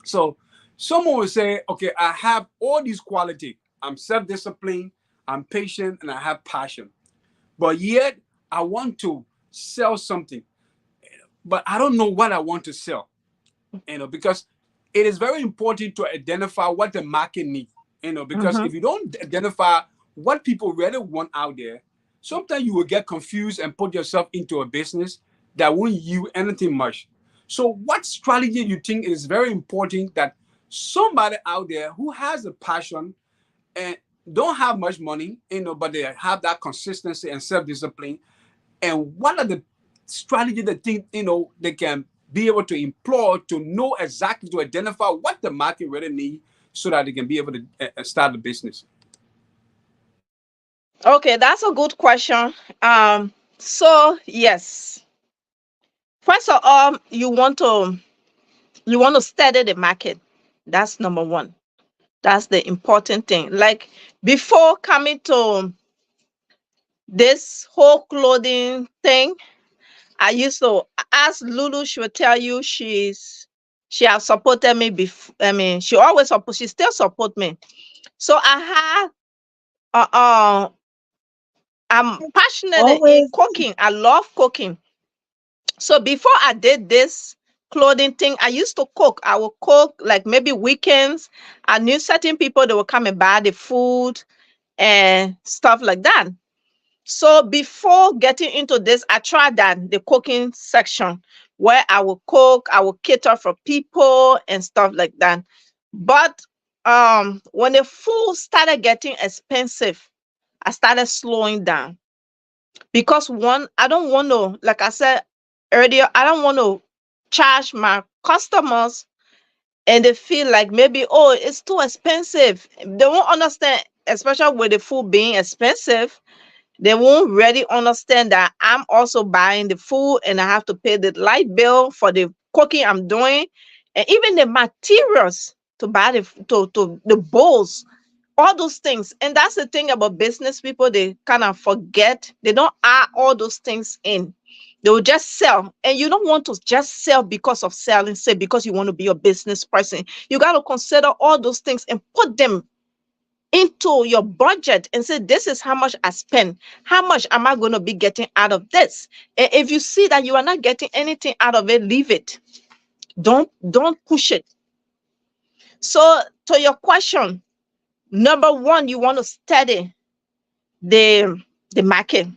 Speaker 1: So someone will say, okay, I have all these qualities. I'm self-disciplined, I'm patient, and I have passion. But yet I want to sell something, but I don't know what I want to sell. Because it is very important to identify what the market needs. Because
Speaker 2: Mm-hmm.
Speaker 1: if you don't identify what people really want out there, sometimes you will get confused and put yourself into a business that won't yield anything much. So, what strategy you think is very important that somebody out there who has a passion and don't have much money, but they have that consistency and self-discipline, and what are the strategies that think they can be able to employ to know exactly, to identify what the market really needs so that they can be able to start the business.
Speaker 2: Okay, that's a good question. So yes, first of all, you want to You want to study the market. That's number one. That's the important thing. Like before coming to this whole clothing thing, I used to ask Lulu. She would tell you she has supported me before. I mean, she still support me. So I'm passionate in
Speaker 5: Always.
Speaker 2: cooking. I love cooking. So before I did this clothing thing, I used to cook. I would cook like maybe weekends. I knew certain people that would come and buy the food and stuff like that. So before getting into this, I tried that the cooking section where I will cook, I will cater for people and stuff like that. But when the food started getting expensive, I started slowing down because one, I don't want to, like I said earlier, I don't want to charge my customers and they feel like maybe, oh, it's too expensive. They won't understand, especially with the food being expensive. They won't really understand that I'm also buying the food and I have to pay the light bill for the cooking I'm doing, and even the materials to buy to the bowls, all those things. And that's the thing about business people, they kind of forget. They don't add all those things in. They will just sell. And you don't want to just sell because of selling, say because you want to be a business person. You got to consider all those things and put them into your budget and say, this is how much I spend. How much am I going to be getting out of this? And if you see that you are not getting anything out of it, leave it. Don't push it. So to your question, number one, you want to study the market.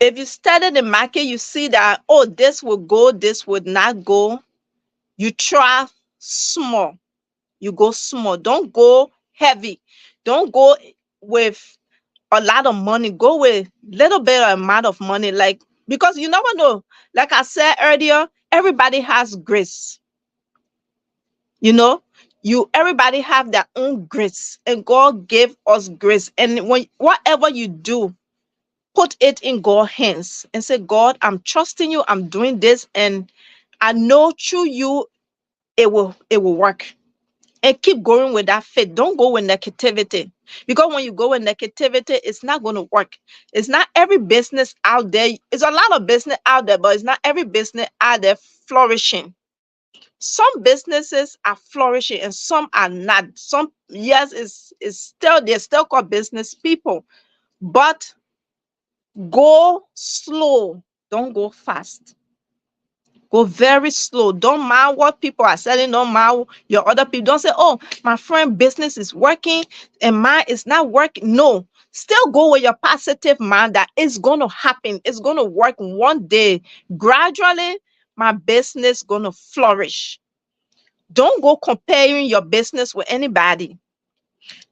Speaker 2: If you study the market, you see that, oh, this will go, this would not go. You try small. You go small. Don't go heavy. Don't go with a lot of money. Go with little bit of amount of money. Like, because you never know. Like I said earlier, everybody has grace. You know, everybody have their own grace, and God gave us grace. And when whatever you do, put it in God's hands and say, God, I'm trusting you. I'm doing this, and I know through you it will work. And keep going with that faith. Don't go with negativity. Because when you go with negativity, it's not going to work. It's not every business out there. It's a lot of business out there, but it's not every business out there flourishing. Some businesses are flourishing and some are not. Some, yes, is still, they're still called business people. But go slow. Don't go fast. Go very slow. Don't mind what people are selling. Don't mind your other people. Don't say, oh, my friend business is working and mine is not working. No. Still go with your positive mind that it's going to happen. It's going to work one day. Gradually, my business going to flourish. Don't go comparing your business with anybody.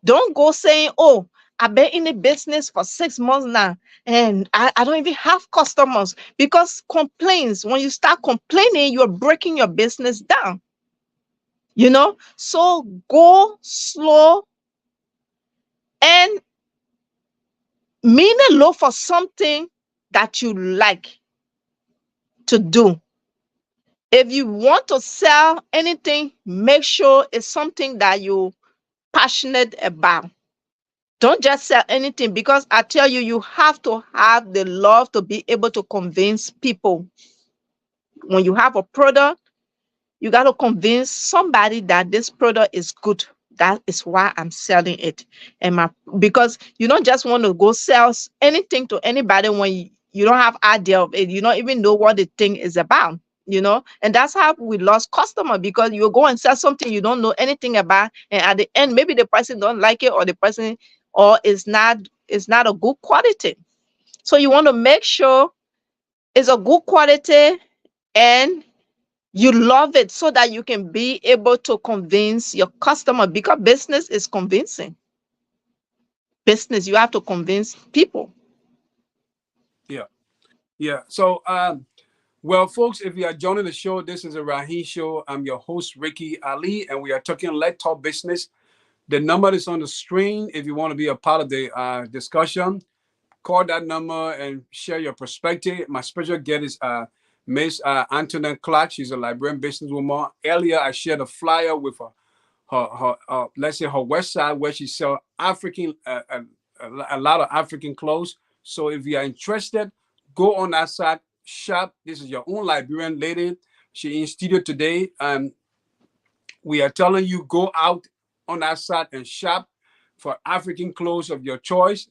Speaker 2: Don't go saying, oh, I've been in the business for 6 months now and I don't even have customers, because complaints, when you start complaining, you're breaking your business down, you know? So go slow and mean a look for something that you like to do. If you want to sell anything, make sure it's something that you're passionate about. Don't just sell anything, because I tell you, you have to have the love to be able to convince people. When you have a product, you got to convince somebody that this product is good. That is why I'm selling it. Because you don't just want to go sell anything to anybody when you don't have idea of it. You don't even know what the thing is about. And that's how we lost customer, because you go and sell something you don't know anything about, and at the end, maybe the person don't like it, or the person, or it's not a good quality. So you want to make sure it's a good quality and you love it, so that you can be able to convince your customer, because business is convincing. Business, you have to convince people.
Speaker 1: Yeah. Yeah. So, well, folks, if you are joining the show, this is a Rahim show. I'm your host, Rackie Allie, and we are talking Let Talk Business. The number is on the screen. If you want to be a part of the discussion, call that number and share your perspective. My special guest is Miss Antoinette Clark. She's a Liberian businesswoman. Earlier, I shared a flyer with her let's say her website where she sell African a lot of African clothes. So if you are interested, go on that site, shop. This is your own Liberian lady. She in studio today, and we are telling you go out on that site and shop for African clothes of your choice.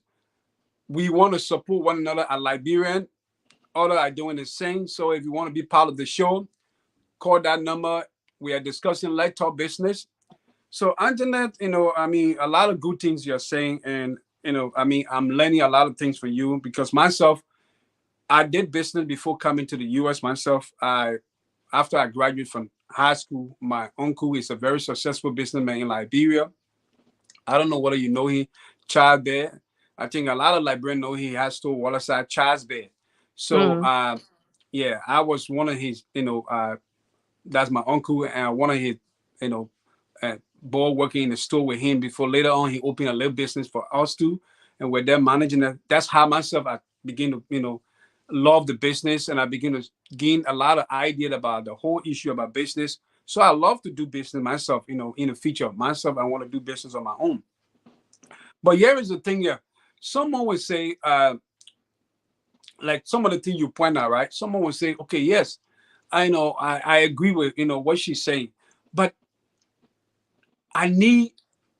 Speaker 1: We want to support one another at Liberian. Others are doing the same. So if you want to be part of the show, call that number. We are discussing Let's Talk Business. So Antoinette, I mean, a lot of good things you're saying, and I mean, I'm learning a lot of things from you because myself, I did business before coming to the U.S. myself. After I graduated from high school, my uncle is a very successful businessman in Liberia. I don't know whether you know him, Charles Bear. I think a lot of Liberians know he has to Waterside Charles Bear. So
Speaker 2: Mm.
Speaker 1: yeah, I was one of his, that's my uncle and one of his, you know, boy working in the store with him before later on he opened a little business for us too. And we're there managing it. That's how myself I begin to, love the business and I begin to gain a lot of idea about the whole issue about business. So I love to do business myself, in the future. Myself, I want to do business on my own. But here is the thing here. Someone would say, like some of the things you point out, right? Someone would say, okay, yes, I know, I agree with what she's saying, but I need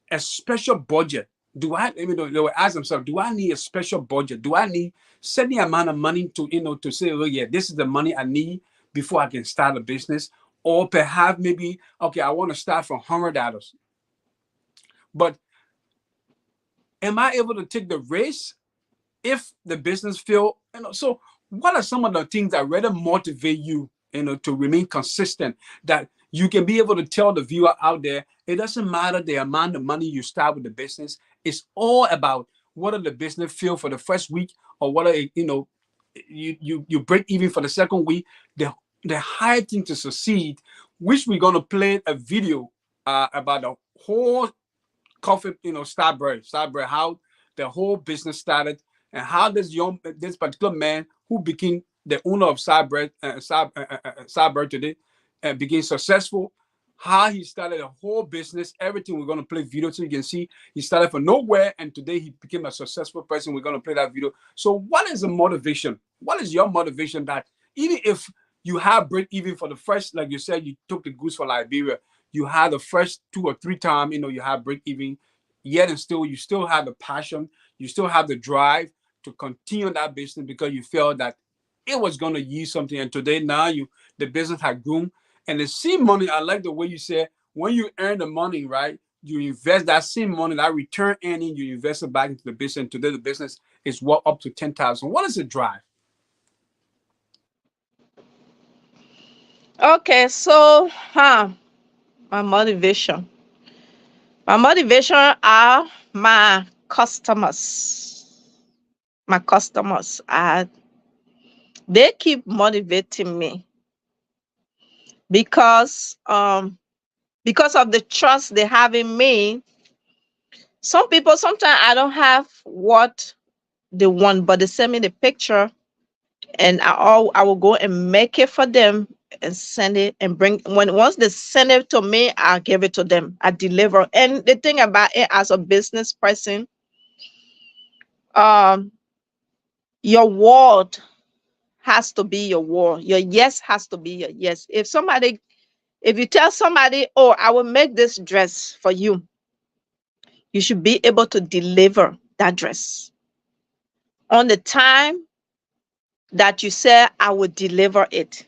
Speaker 1: a special budget. Do I, they will ask themselves, do I need a special budget? Do I need certain amount of money to, to say, oh yeah, this is the money I need before I can start a business? Or perhaps maybe, okay, I want to start from $100. But am I able to take the risk if the business fail? So what are some of the things that rather motivate you, to remain consistent, that you can be able to tell the viewer out there, it doesn't matter the amount of money you start with the business. It's all about whether the business fail for the first week or whether you break even for the second week. The higher thing to succeed, which we're gonna play a video about the whole coffee, Starbury, how the whole business started, and how this particular man who became the owner of Starbury today, and became successful. How he started a whole business, everything. We're gonna play video so you can see he started from nowhere, and today he became a successful person. We're gonna play that video. So, what is the motivation? What is your motivation that even if you have break even for the first, like you said, you took the goose for Liberia, you had the first 2 or 3 times, you have break even, yet and still you still have the passion, you still have the drive to continue that business because you felt that it was going to yield something. And today now the business had grown. And the same money, I like the way you said, when you earn the money, right, you invest that same money, that return earning, you invest it back into the business. And today the business is what, up to 10,000. What is the drive?
Speaker 2: Okay, so my motivation. My motivation are my customers. My customers are they keep motivating me because of the trust they have in me. Some people sometimes I don't have what they want, but they send me the picture and I will go and make it for them and send it and bring when once they send it to me, I give it to them. I deliver. And the thing about it as a business person, um, your word has to be your word. Your yes has to be your yes. If you tell somebody, oh, I will make this dress for you, you should be able to deliver that dress on the time that you say I will deliver it.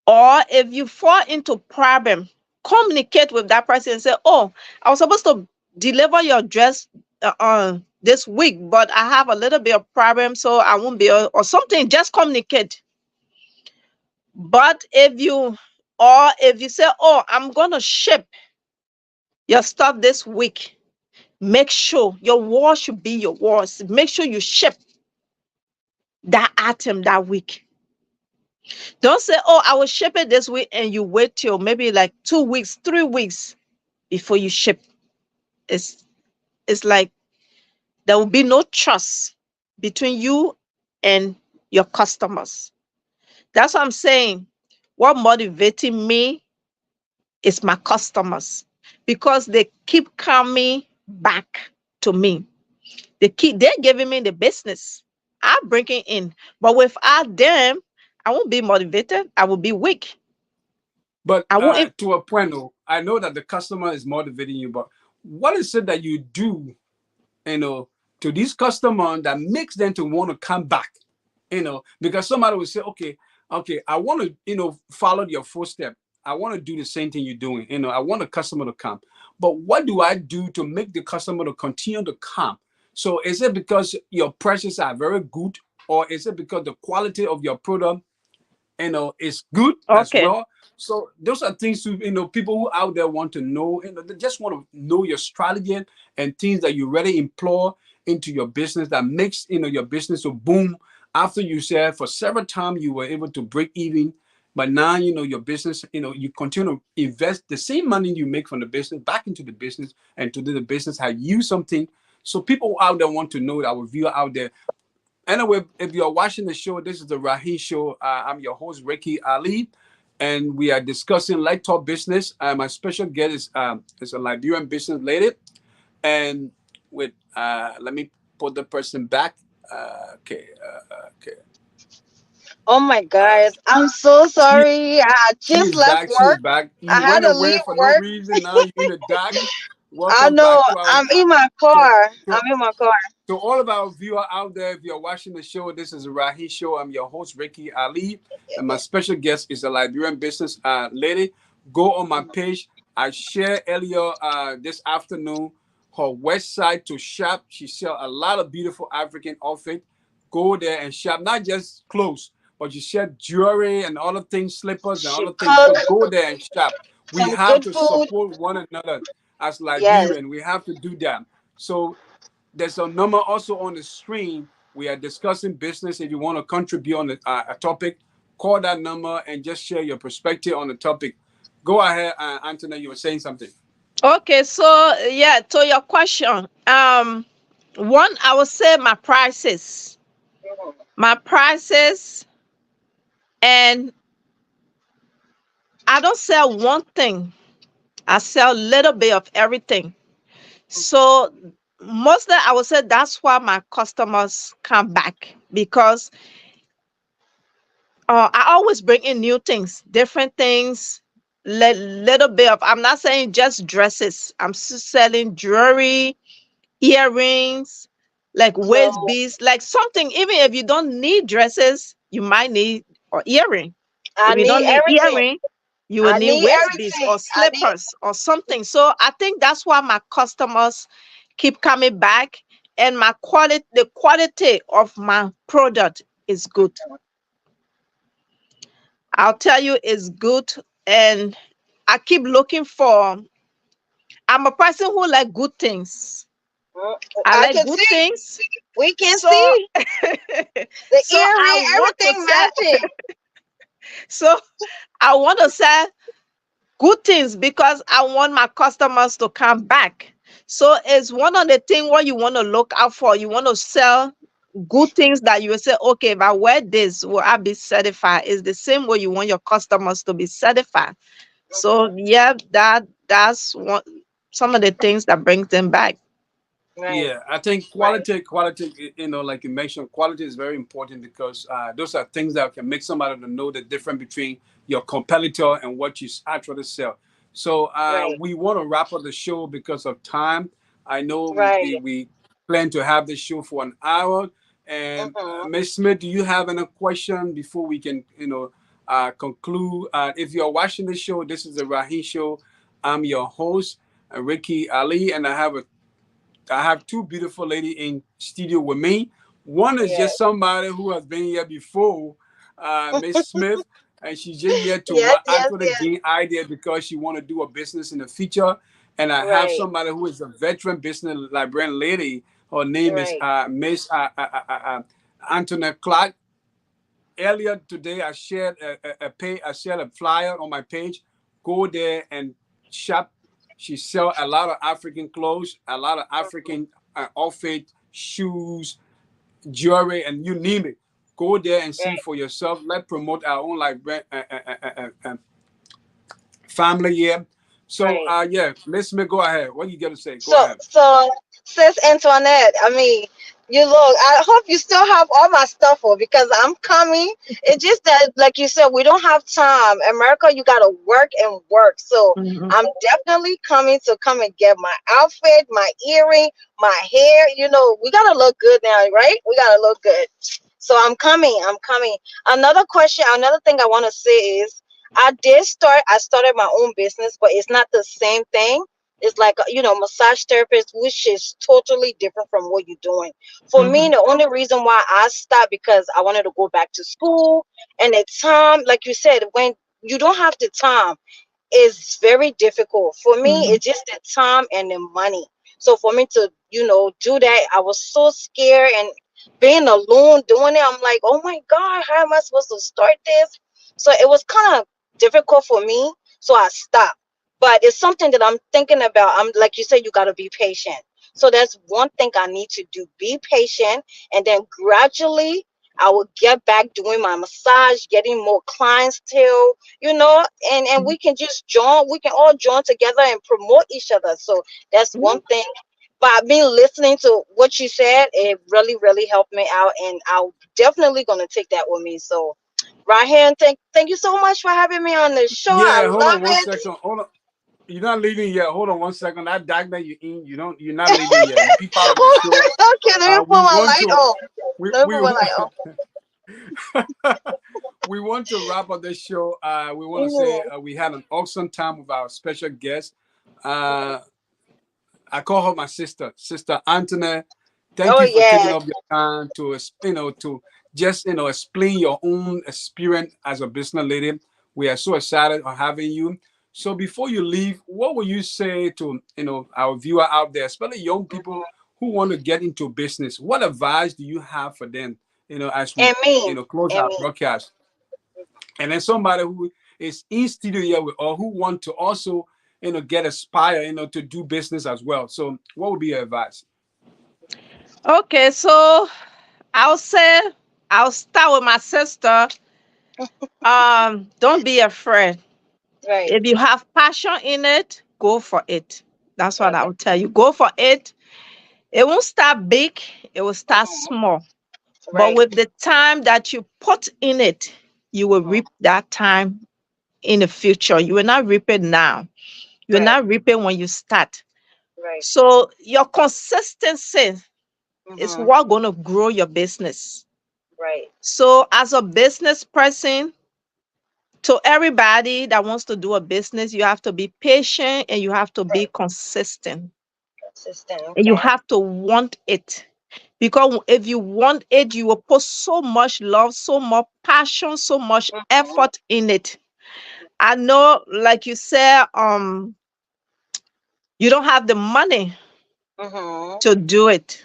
Speaker 2: Or if you fall into problem, communicate with that person and say, oh, I was supposed to deliver your dress this week, but I have a little bit of problem, so I won't be or something. Just communicate. But if you say, oh, I'm gonna ship your stuff this week, make sure your word should be your words. Make sure you ship that item that week. Don't say, oh, I will ship it this week, and you wait till maybe like 2 weeks, 3 weeks before you ship. It's it's like there will be no trust between you and your customers. That's what I'm saying. What motivating me is my customers because they keep coming back to me. They're giving me the business. I'm bringing in. But without them, I won't be motivated. I will be weak.
Speaker 1: But
Speaker 2: I won't
Speaker 1: to a point, though, I know that the customer is motivating you, but what is it that you do, you know, to these customers that makes them to want to come back? Because somebody will say, okay, I want to, follow your footstep. I want to do the same thing you're doing. I want the customer to come. But what do I do to make the customer to continue to come? So is it because your prices are very good, or is it because the quality of your product is good as
Speaker 2: okay.
Speaker 1: well? So those are things to, people who out there want to know, they just want to know your strategy and things that you really employ into your business that makes, your business so boom. After you said for several times you were able to break even, but now, your business, you continue to invest the same money you make from the business back into the business, and to do the business have you something. So people out there want to know, that our viewer out there. Anyway, if you're watching the show, this is the RAHIM show. I'm your host, Rackie Allie, and we are discussing light talk business. My special guest is a Liberian business lady, and with let me put the person back. Okay.
Speaker 6: Oh my
Speaker 1: Uh,
Speaker 6: guys, I'm so
Speaker 1: she
Speaker 6: sorry. I just
Speaker 1: she's
Speaker 6: left
Speaker 1: back. She's
Speaker 6: work.
Speaker 1: back.
Speaker 6: I
Speaker 1: You
Speaker 6: had
Speaker 1: went
Speaker 6: to leave
Speaker 1: away for no
Speaker 6: work.
Speaker 1: reason. Now you're in the dark.
Speaker 6: I
Speaker 1: Welcome
Speaker 6: know.
Speaker 1: back to our
Speaker 6: I'm in my
Speaker 1: to,
Speaker 6: car.
Speaker 1: to
Speaker 6: I'm in my car.
Speaker 1: To all of our viewers out there, if you're watching the show, this is a Rahi show. I'm your host, Rackie Allie, and my special guest is a Liberian business lady. Go on my page. I shared earlier this afternoon her website to shop. She sells a lot of beautiful African outfit. Go there and shop, not just clothes, but you share jewelry and other things, slippers and
Speaker 6: She
Speaker 1: other things. So
Speaker 6: cooked
Speaker 1: go there and shop. We
Speaker 6: some
Speaker 1: have
Speaker 6: good
Speaker 1: to
Speaker 6: food.
Speaker 1: support one another as
Speaker 6: Yes.
Speaker 1: Liberian. We have to do that. So there's a number also on the screen. We are discussing business. If you want to contribute on a topic, call that number and just share your perspective on the topic. Go ahead, Anthony. You were saying something.
Speaker 2: Okay, so yeah, to your question. One, I would say my prices. My prices, and I don't sell one thing. I sell a little bit of everything. So mostly I would say that's why my customers come back because I always bring in new things, different things, little bit of, I'm not saying just dresses. I'm selling jewelry, earrings, like
Speaker 6: So
Speaker 2: waist beads, like something, even if you don't need dresses, you might need or earring.
Speaker 6: I
Speaker 2: If you
Speaker 6: need
Speaker 2: don't need
Speaker 6: everything.
Speaker 2: earring, you will
Speaker 6: I
Speaker 2: need
Speaker 6: need
Speaker 2: waist beads
Speaker 6: everything.
Speaker 2: or slippers or something. So I think that's why my customers keep coming back, and the quality of my product is good. I'll tell you it's good, and I keep looking for. I'm a person who like good things.
Speaker 6: Mm,
Speaker 2: I
Speaker 6: I
Speaker 2: like
Speaker 6: can
Speaker 2: good
Speaker 6: see.
Speaker 2: things.
Speaker 6: We can
Speaker 2: So
Speaker 6: see the
Speaker 2: so I
Speaker 6: earring,
Speaker 2: want to
Speaker 6: everything
Speaker 2: sell
Speaker 6: matching.
Speaker 2: so I want to sell good things because I want my customers to come back. So it's one of the things what you want to look out for. You want to sell good things that you will say, okay, if I wear this, will I be certified? It's the same way you want your customers to be certified. So yeah, that's one some of the things that brings them back.
Speaker 6: Right,
Speaker 1: Yeah, I think
Speaker 6: right.
Speaker 1: quality, like you mentioned, quality is very important because those are things that can make somebody to know the difference between your competitor and what you actually sell. So
Speaker 6: Right,
Speaker 1: we want to wrap up the show because of time. I know
Speaker 6: right.
Speaker 1: we plan to have the show for an hour. And
Speaker 6: Hmm.
Speaker 1: Miss Smith, do you have any question before we can, conclude? If you're watching the show, this is the Rahi Show. I'm your host, Ricky Ali, and I have two beautiful ladies in studio with me. One is just
Speaker 6: Yes.
Speaker 1: somebody who has been here before, Miss Smith, and she's just here to
Speaker 6: Yes, yes,
Speaker 1: actually
Speaker 6: yes.
Speaker 1: gain idea because she want to do a business in the future. And I have
Speaker 6: Right,
Speaker 1: somebody who is a veteran business librarian lady. Her name is
Speaker 6: right.
Speaker 1: Miss Antoinette Clark. Earlier today, I shared I shared a flyer on my page. Go there and shop. She sell a lot of African clothes, a lot of African outfit, shoes, jewelry, and you name it. Go there and see
Speaker 6: Right.
Speaker 1: for yourself. Let's promote our own like family here. So
Speaker 6: Right.
Speaker 1: yeah, Miss Smith, go ahead. What you got to say? Go
Speaker 6: So,
Speaker 1: ahead.
Speaker 6: sis Antoinette, I mean, you look, I hope you still have all my stuff for because I'm coming. It's just that, like you said, we don't have time. America, you got to work and work. So,
Speaker 2: Mhm.
Speaker 6: I'm definitely coming to come and get my outfit, my earring, my hair. You know, we got to look good now, right? We got to look good. So, I'm coming. I'm coming. Another question, another thing I want to say is, I started my own business, but it's not the same thing. It's like, massage therapist, which is totally different from what you're doing. For me,
Speaker 2: Mhm.
Speaker 6: the only reason why I stopped because I wanted to go back to school, and the time, like you said, when you don't have the time, is very difficult. For me,
Speaker 2: Mhm.
Speaker 6: it's just the time and the money. So for me to, do that, I was so scared, and being alone doing it, I'm like, oh my God, how am I supposed to start this? So it was kind of difficult for me. So I stopped. But it's something that I'm thinking about. I'm like you said, you gotta be patient. So that's one thing I need to do. Be patient, and then gradually I will get back doing my massage, getting more clients till, and we can just we can all join together and promote each other. So that's one
Speaker 2: Mhm.
Speaker 6: thing. By me listening to what you said, it really, really helped me out, and I'm definitely gonna take that with me. So, Ryan, thank you so much for having me on the show. I
Speaker 1: Yeah, hold
Speaker 6: love
Speaker 1: on one
Speaker 6: it.
Speaker 1: second. Hold on. You're not leaving yet. Hold on one second. That dag that you in, you're not leaving yet. You be part of the show.
Speaker 6: Okay, let me put
Speaker 1: We
Speaker 6: my
Speaker 1: want
Speaker 6: light
Speaker 1: to
Speaker 6: on.
Speaker 1: we
Speaker 6: Let me
Speaker 1: we
Speaker 6: put my light on.
Speaker 1: we want to wrap up this show. We want to say
Speaker 6: Mhm.
Speaker 1: we had an awesome time with our special guest. Uh, I call her my sister, Sister Antoinette. Thank
Speaker 6: Oh
Speaker 1: you for taking
Speaker 6: yeah.
Speaker 1: up your time to, to just, explain your own experience as a business lady. We are so excited of having you. So before you leave, what would you say to, our viewer out there, especially young people who want to get into business? What advice do you have for them, as we,
Speaker 6: And me.
Speaker 1: close
Speaker 6: And
Speaker 1: our
Speaker 6: me.
Speaker 1: broadcast? And then somebody who is in studio here with, or who want to also, get inspired, to do business as well. So what would be your advice?
Speaker 2: Okay, so I'll say I'll start with my sister. Don't be afraid.
Speaker 6: Right.
Speaker 2: If you have passion in it, go for it. That's what
Speaker 6: Right.
Speaker 2: I will tell you. Go for it. It won't start big, it will start
Speaker 6: Mhm.
Speaker 2: small. But
Speaker 6: Right.
Speaker 2: with the time that you put in it, you will
Speaker 6: Mhm.
Speaker 2: reap that time in the future. You will not reap it now. You will
Speaker 6: Right.
Speaker 2: not reap it when you start.
Speaker 6: Right.
Speaker 2: So your consistency is
Speaker 6: Mhm.
Speaker 2: what going to grow your business.
Speaker 6: Right.
Speaker 2: So as a business person, to everybody that wants to do a business, you have to be patient and you have to be
Speaker 6: Right.
Speaker 2: consistent
Speaker 6: Consistent.
Speaker 2: and you
Speaker 6: Okay.
Speaker 2: have to want it. Because if you want it, you will put so much love, so much passion, so much
Speaker 6: Mhm.
Speaker 2: effort in it. I know, like you said, you don't have the money
Speaker 6: Mhm.
Speaker 2: to do it.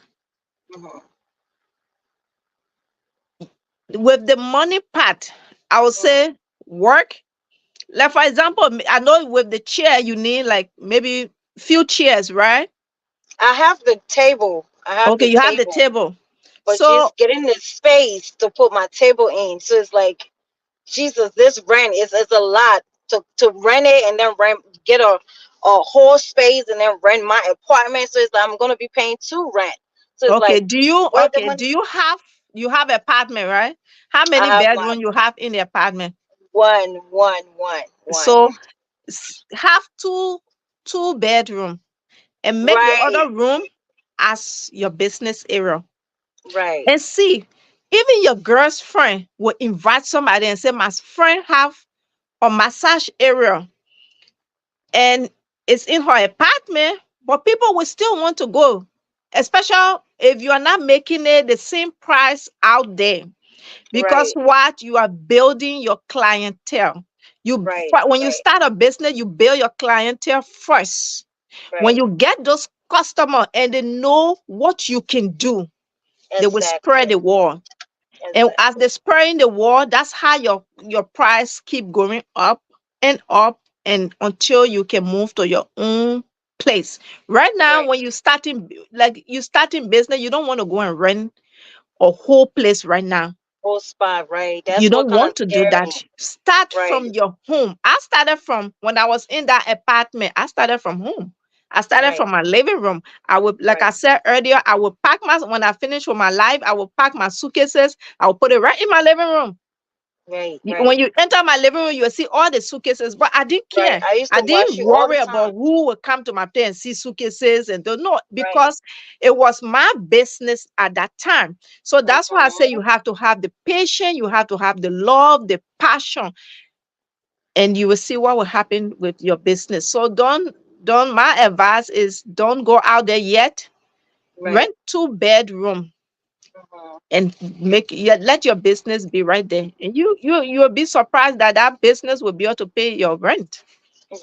Speaker 6: Mhm.
Speaker 2: With the money part, I would
Speaker 6: Mhm.
Speaker 2: say work. Like for example, I know with the chair you need like maybe few chairs, right?
Speaker 6: I have the table. I have
Speaker 2: Okay,
Speaker 6: the
Speaker 2: you have the
Speaker 6: table,
Speaker 2: table.
Speaker 6: but
Speaker 2: So
Speaker 6: just getting the space to put my table in. So it's like, Jesus, this rent is a lot to rent it and then get a whole space and then rent my apartment. So it's like I'm gonna be paying two rent. So it's
Speaker 2: okay,
Speaker 6: like,
Speaker 2: do you
Speaker 6: where the
Speaker 2: okay,
Speaker 6: money?
Speaker 2: you have apartment, right? How
Speaker 6: I
Speaker 2: many
Speaker 6: have my
Speaker 2: bedroom you have in the apartment?
Speaker 6: one.
Speaker 2: So have two bedroom and make the
Speaker 6: Right,
Speaker 2: other room as your business area.
Speaker 6: right,
Speaker 2: And see, even your girl's friend will invite somebody and say, my friend have a massage area and it's in her apartment, but people will still want to go, especially if you are not making it the same price out there. Because
Speaker 6: right,
Speaker 2: what you are building your clientele.
Speaker 6: right,
Speaker 2: When you
Speaker 6: right,
Speaker 2: start a business, you build your clientele first. When
Speaker 6: right.
Speaker 2: you get those customers and they know what you can do, they will spread
Speaker 6: Exactly,
Speaker 2: the word. And as
Speaker 6: exactly.
Speaker 2: they spreading the word, that's how your price keep going up and until you can move to your own place. Right now,
Speaker 6: Right,
Speaker 2: when you starting business, you don't want to go and rent a whole place right now.
Speaker 6: whole spot, right?
Speaker 2: You
Speaker 6: That's what
Speaker 2: don't
Speaker 6: kind of
Speaker 2: want to do
Speaker 6: scared
Speaker 2: that.
Speaker 6: me.
Speaker 2: Start
Speaker 6: Right,
Speaker 2: from your home. I started from when I was in that apartment. I started from home. I started
Speaker 6: right,
Speaker 2: from my living room. I would, like I
Speaker 6: right,
Speaker 2: said earlier, I would pack my, when I finish with my life, I will pack my suitcases. I will put it right in my living room.
Speaker 6: right,
Speaker 2: When
Speaker 6: right,
Speaker 2: you enter my living room, you will see all the suitcases, but I didn't
Speaker 6: right.
Speaker 2: care.
Speaker 6: I used
Speaker 2: I
Speaker 6: to watch
Speaker 2: didn't
Speaker 6: you all the
Speaker 2: worry about
Speaker 6: time.
Speaker 2: who would come to my place and see suitcases and don't know,
Speaker 6: Right.
Speaker 2: because it was my business at that time. So that's why I say you
Speaker 6: Mm-hmm.
Speaker 2: have to have the patience, you have to have the love, the passion, and you will see what will happen with your business. So don't my advice is don't go out there yet.
Speaker 6: Right.
Speaker 2: Rent 2 bedroom
Speaker 6: Mm-hmm.
Speaker 2: and make, yeah, let your business be right there, and you'll be surprised that that business will be able to pay your rent.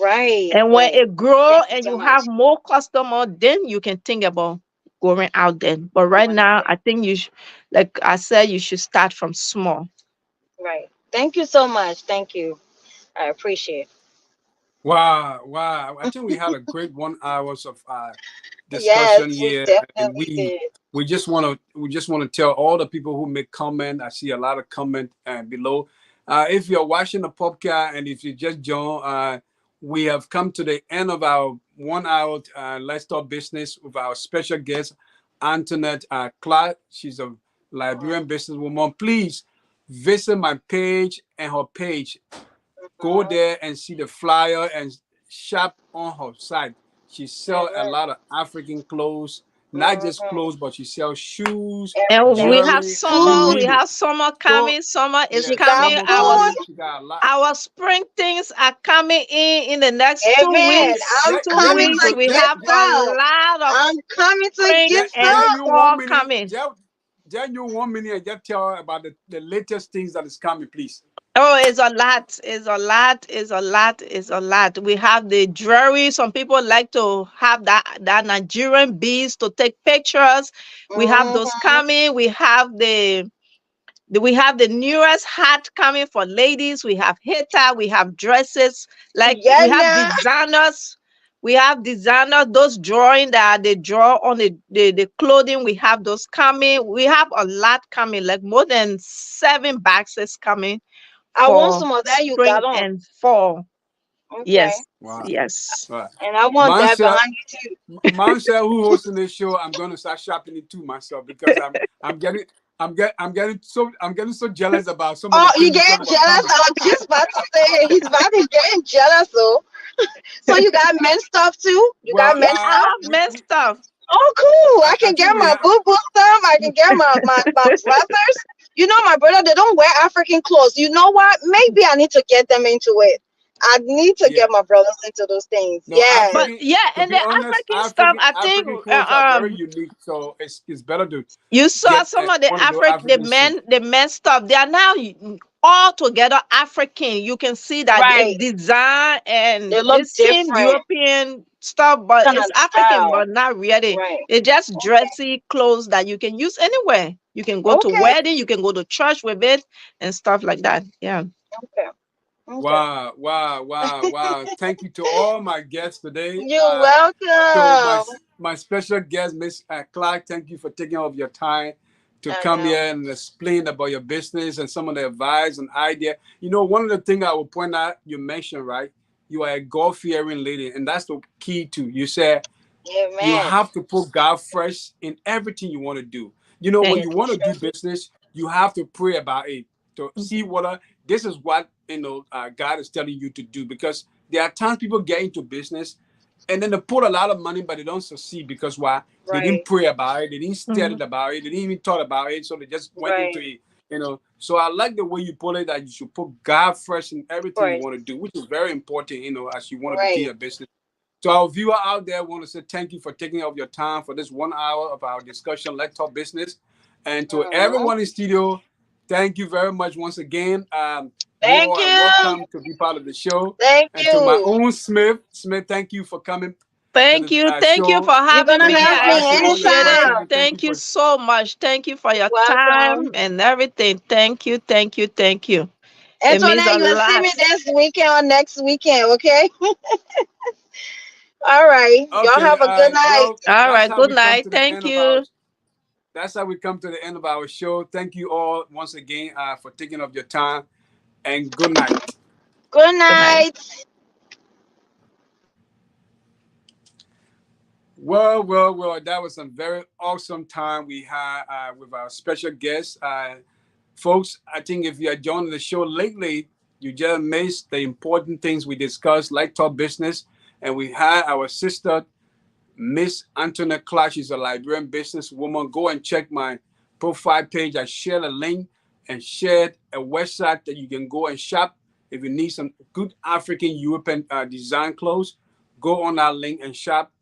Speaker 6: Right,
Speaker 2: And when
Speaker 6: right.
Speaker 2: it grow
Speaker 6: Thank you
Speaker 2: and
Speaker 6: so
Speaker 2: you have
Speaker 6: much.
Speaker 2: more customer, then you can think about going out there. But right
Speaker 6: Going out
Speaker 2: now
Speaker 6: there.
Speaker 2: I think like I said, you should start from small.
Speaker 6: Right. Thank you so much. Thank you. I appreciate
Speaker 1: Wow, wow. I think we had a great 1 hours of
Speaker 6: it. Yes,
Speaker 1: discussion
Speaker 6: we
Speaker 1: here, and
Speaker 6: definitely
Speaker 1: we
Speaker 6: did.
Speaker 1: we just want to tell all the people who make comment. I see a lot of comment below. If you're watching the podcast and if you just join, we have come to the end of our 1 hour Let's Talk Business with our special guest, Antoinette Clark. She's a Liberian businesswoman. Please visit my page and her page. Go
Speaker 6: Mm-hmm.
Speaker 1: there and see the flyer and shop on her site. She sells a
Speaker 6: Amen.
Speaker 1: lot of African clothes, not just
Speaker 6: Mm-hmm.
Speaker 1: clothes, but she sells shoes,
Speaker 2: And
Speaker 6: Everything.
Speaker 1: jewelry, you
Speaker 6: Food.
Speaker 2: we
Speaker 1: name it.
Speaker 2: have summer
Speaker 1: So
Speaker 2: coming. Summer is
Speaker 1: yeah,
Speaker 6: She got
Speaker 2: coming.
Speaker 1: summer
Speaker 6: food.
Speaker 1: coming. She got a lot.
Speaker 2: Our spring things are coming in the next two
Speaker 6: Amen.
Speaker 2: weeks.
Speaker 6: I'm
Speaker 2: Two
Speaker 6: coming
Speaker 1: Jenny,
Speaker 2: weeks
Speaker 6: to
Speaker 1: but
Speaker 2: we
Speaker 1: Jen,
Speaker 6: get
Speaker 2: have a
Speaker 6: some.
Speaker 2: lot of
Speaker 6: I'm coming to
Speaker 2: spring
Speaker 6: get
Speaker 2: and
Speaker 6: some.
Speaker 1: You
Speaker 2: fall
Speaker 1: 1 minute,
Speaker 2: coming.
Speaker 1: Jen, you 1 minute and just tell her about the latest things that is coming, please.
Speaker 2: Oh, it's a lot. It's a lot. It's a lot. It's a lot. We have the jewelry. Some people like to have that Nigerian beads to take pictures. We have those
Speaker 6: Mm-hmm.
Speaker 2: coming. We have the newest hat coming for ladies. We have hair, we have dresses. Like
Speaker 6: Yeah,
Speaker 2: we have
Speaker 6: now.
Speaker 2: designers. We have designers, those drawing that they draw on the clothing. We have those coming. We have a lot coming, like more than 7 boxes coming
Speaker 6: I want
Speaker 2: for
Speaker 6: some of that you
Speaker 2: spring
Speaker 6: got on.
Speaker 2: and fall.
Speaker 6: Okay.
Speaker 2: Yes,
Speaker 1: Wow.
Speaker 2: yes.
Speaker 1: Right.
Speaker 6: And I want that
Speaker 1: Mansell,
Speaker 6: behind you too.
Speaker 1: Mansell, who hosting this show, I'm gonna start shopping it too myself because I'm getting so jealous about some of the
Speaker 6: Oh, you
Speaker 1: things you talk
Speaker 6: getting
Speaker 1: about
Speaker 6: jealous?
Speaker 1: coming.
Speaker 6: I was just about to say he's about to getting jealous though. So you got men's stuff too? You got
Speaker 1: Well,
Speaker 2: Yeah,
Speaker 6: men's
Speaker 2: I
Speaker 6: stuff?
Speaker 2: have men stuff.
Speaker 6: Oh, cool. I
Speaker 1: I
Speaker 6: can get
Speaker 1: think we
Speaker 6: my
Speaker 1: have.
Speaker 6: boo boo stuff. I can get my brothers. You know, my brother, they don't wear African clothes. You know what? Maybe I need to get them into it. I need to
Speaker 1: Yeah.
Speaker 6: get my brothers into those things.
Speaker 1: No,
Speaker 6: Yes.
Speaker 2: But
Speaker 1: African.
Speaker 2: yeah,
Speaker 1: To
Speaker 2: and
Speaker 1: be
Speaker 2: the
Speaker 1: honest,
Speaker 2: African stuff,
Speaker 1: African
Speaker 2: I think
Speaker 1: African clothes are very unique. So it's better to
Speaker 2: you saw
Speaker 1: get
Speaker 2: some of the
Speaker 1: one of those
Speaker 2: The
Speaker 1: African suits.
Speaker 2: men stuff. They are now all together African. You can see that it's
Speaker 6: Right.
Speaker 2: design and
Speaker 6: They look
Speaker 2: it seems
Speaker 6: different.
Speaker 2: European stuff, but
Speaker 6: Kind of
Speaker 2: it's African,
Speaker 6: style.
Speaker 2: but not really.
Speaker 6: Right.
Speaker 2: It's just
Speaker 6: Okay.
Speaker 2: dressy clothes that you can use anywhere. You can go to
Speaker 6: Okay.
Speaker 2: wedding, you can go to church with it and stuff like that. Yeah.
Speaker 6: Okay. Okay.
Speaker 1: Wow, wow, wow, wow. Thank you to all my guests today.
Speaker 6: You're
Speaker 1: So my
Speaker 6: welcome.
Speaker 1: my special guest, Miss Clark, thank you for taking off your time to
Speaker 6: I
Speaker 1: come
Speaker 6: know.
Speaker 1: here and explain about your business and some of the advice and idea. One of the things I will point out, you mentioned, right? You are a God-fearing lady, and that's the key too. You said you
Speaker 6: Amen.
Speaker 1: have to put God first in everything you want to do. When
Speaker 2: Thank
Speaker 1: you
Speaker 6: Yes,
Speaker 1: want to do
Speaker 6: sure.
Speaker 1: business, you have to pray about it to see whether this is what God is telling you to do. Because there are times people get into business and then they put a lot of money, but they don't succeed because why? They didn't
Speaker 6: Right.
Speaker 1: pray about it, they didn't study
Speaker 2: Mhm.
Speaker 1: about it, they didn't even thought about it, so they just went into
Speaker 6: Right.
Speaker 1: it. So I like the way you put it that you should put God first in everything you
Speaker 6: Course.
Speaker 1: want to do, which is very important. As you want to begin
Speaker 6: Right.
Speaker 1: your business. To our viewer out there, I want to say thank you for taking up your time for this 1 hour of our discussion, Let's Talk Business. And to
Speaker 6: Hmm.
Speaker 1: everyone in studio, thank you very much once again. You
Speaker 6: Thank
Speaker 1: all are
Speaker 6: you.
Speaker 1: welcome to be part of the show.
Speaker 6: Thank
Speaker 1: And to my
Speaker 6: you.
Speaker 1: own Smith, thank you for coming to
Speaker 2: Thank
Speaker 1: the
Speaker 2: you. Thank you for
Speaker 1: show.
Speaker 6: You're
Speaker 2: having
Speaker 6: gonna
Speaker 1: Thank
Speaker 2: me.
Speaker 1: you
Speaker 6: have
Speaker 1: for
Speaker 2: I
Speaker 6: me
Speaker 1: answering all your
Speaker 2: appreciate it.
Speaker 6: anytime.
Speaker 1: questions. Thank you
Speaker 2: Thank you
Speaker 1: for
Speaker 2: so much. Thank you for your time
Speaker 6: Welcome.
Speaker 2: and everything. Thank you. Thank you. Thank you. It means
Speaker 6: Antoinette,
Speaker 2: a
Speaker 6: you will see
Speaker 2: lot.
Speaker 6: me this weekend or next weekend, okay? All right. Y'all
Speaker 1: okay.
Speaker 6: have a good night.
Speaker 1: Well,
Speaker 2: All
Speaker 1: that's
Speaker 2: right.
Speaker 1: how
Speaker 2: Good
Speaker 1: we come
Speaker 2: night.
Speaker 1: to the
Speaker 2: Thank
Speaker 1: end of our
Speaker 2: you.
Speaker 1: that's how we come to the end of our show. Thank you all once again for taking up your time, and good night.
Speaker 6: Good
Speaker 2: Good night.
Speaker 6: night.
Speaker 1: Well, that was some very awesome time we had with our special guest. Folks, I think if you are joining the show lately, you just missed the important things we discussed, like talk business. And we had our sister, Miss Antoinette Clark. She's a Liberian businesswoman. Go and check my profile page. I shared a link and shared a website that you can go and shop. If you need some good African European design clothes, go on that link and shop.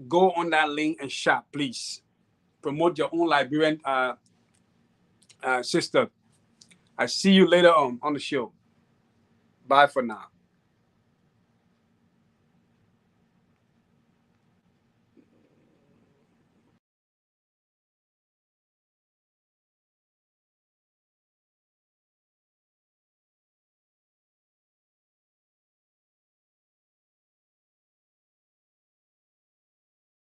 Speaker 1: Go on that link and shop, please. Promote your own Liberian sister. I see you later on the show. Bye for now.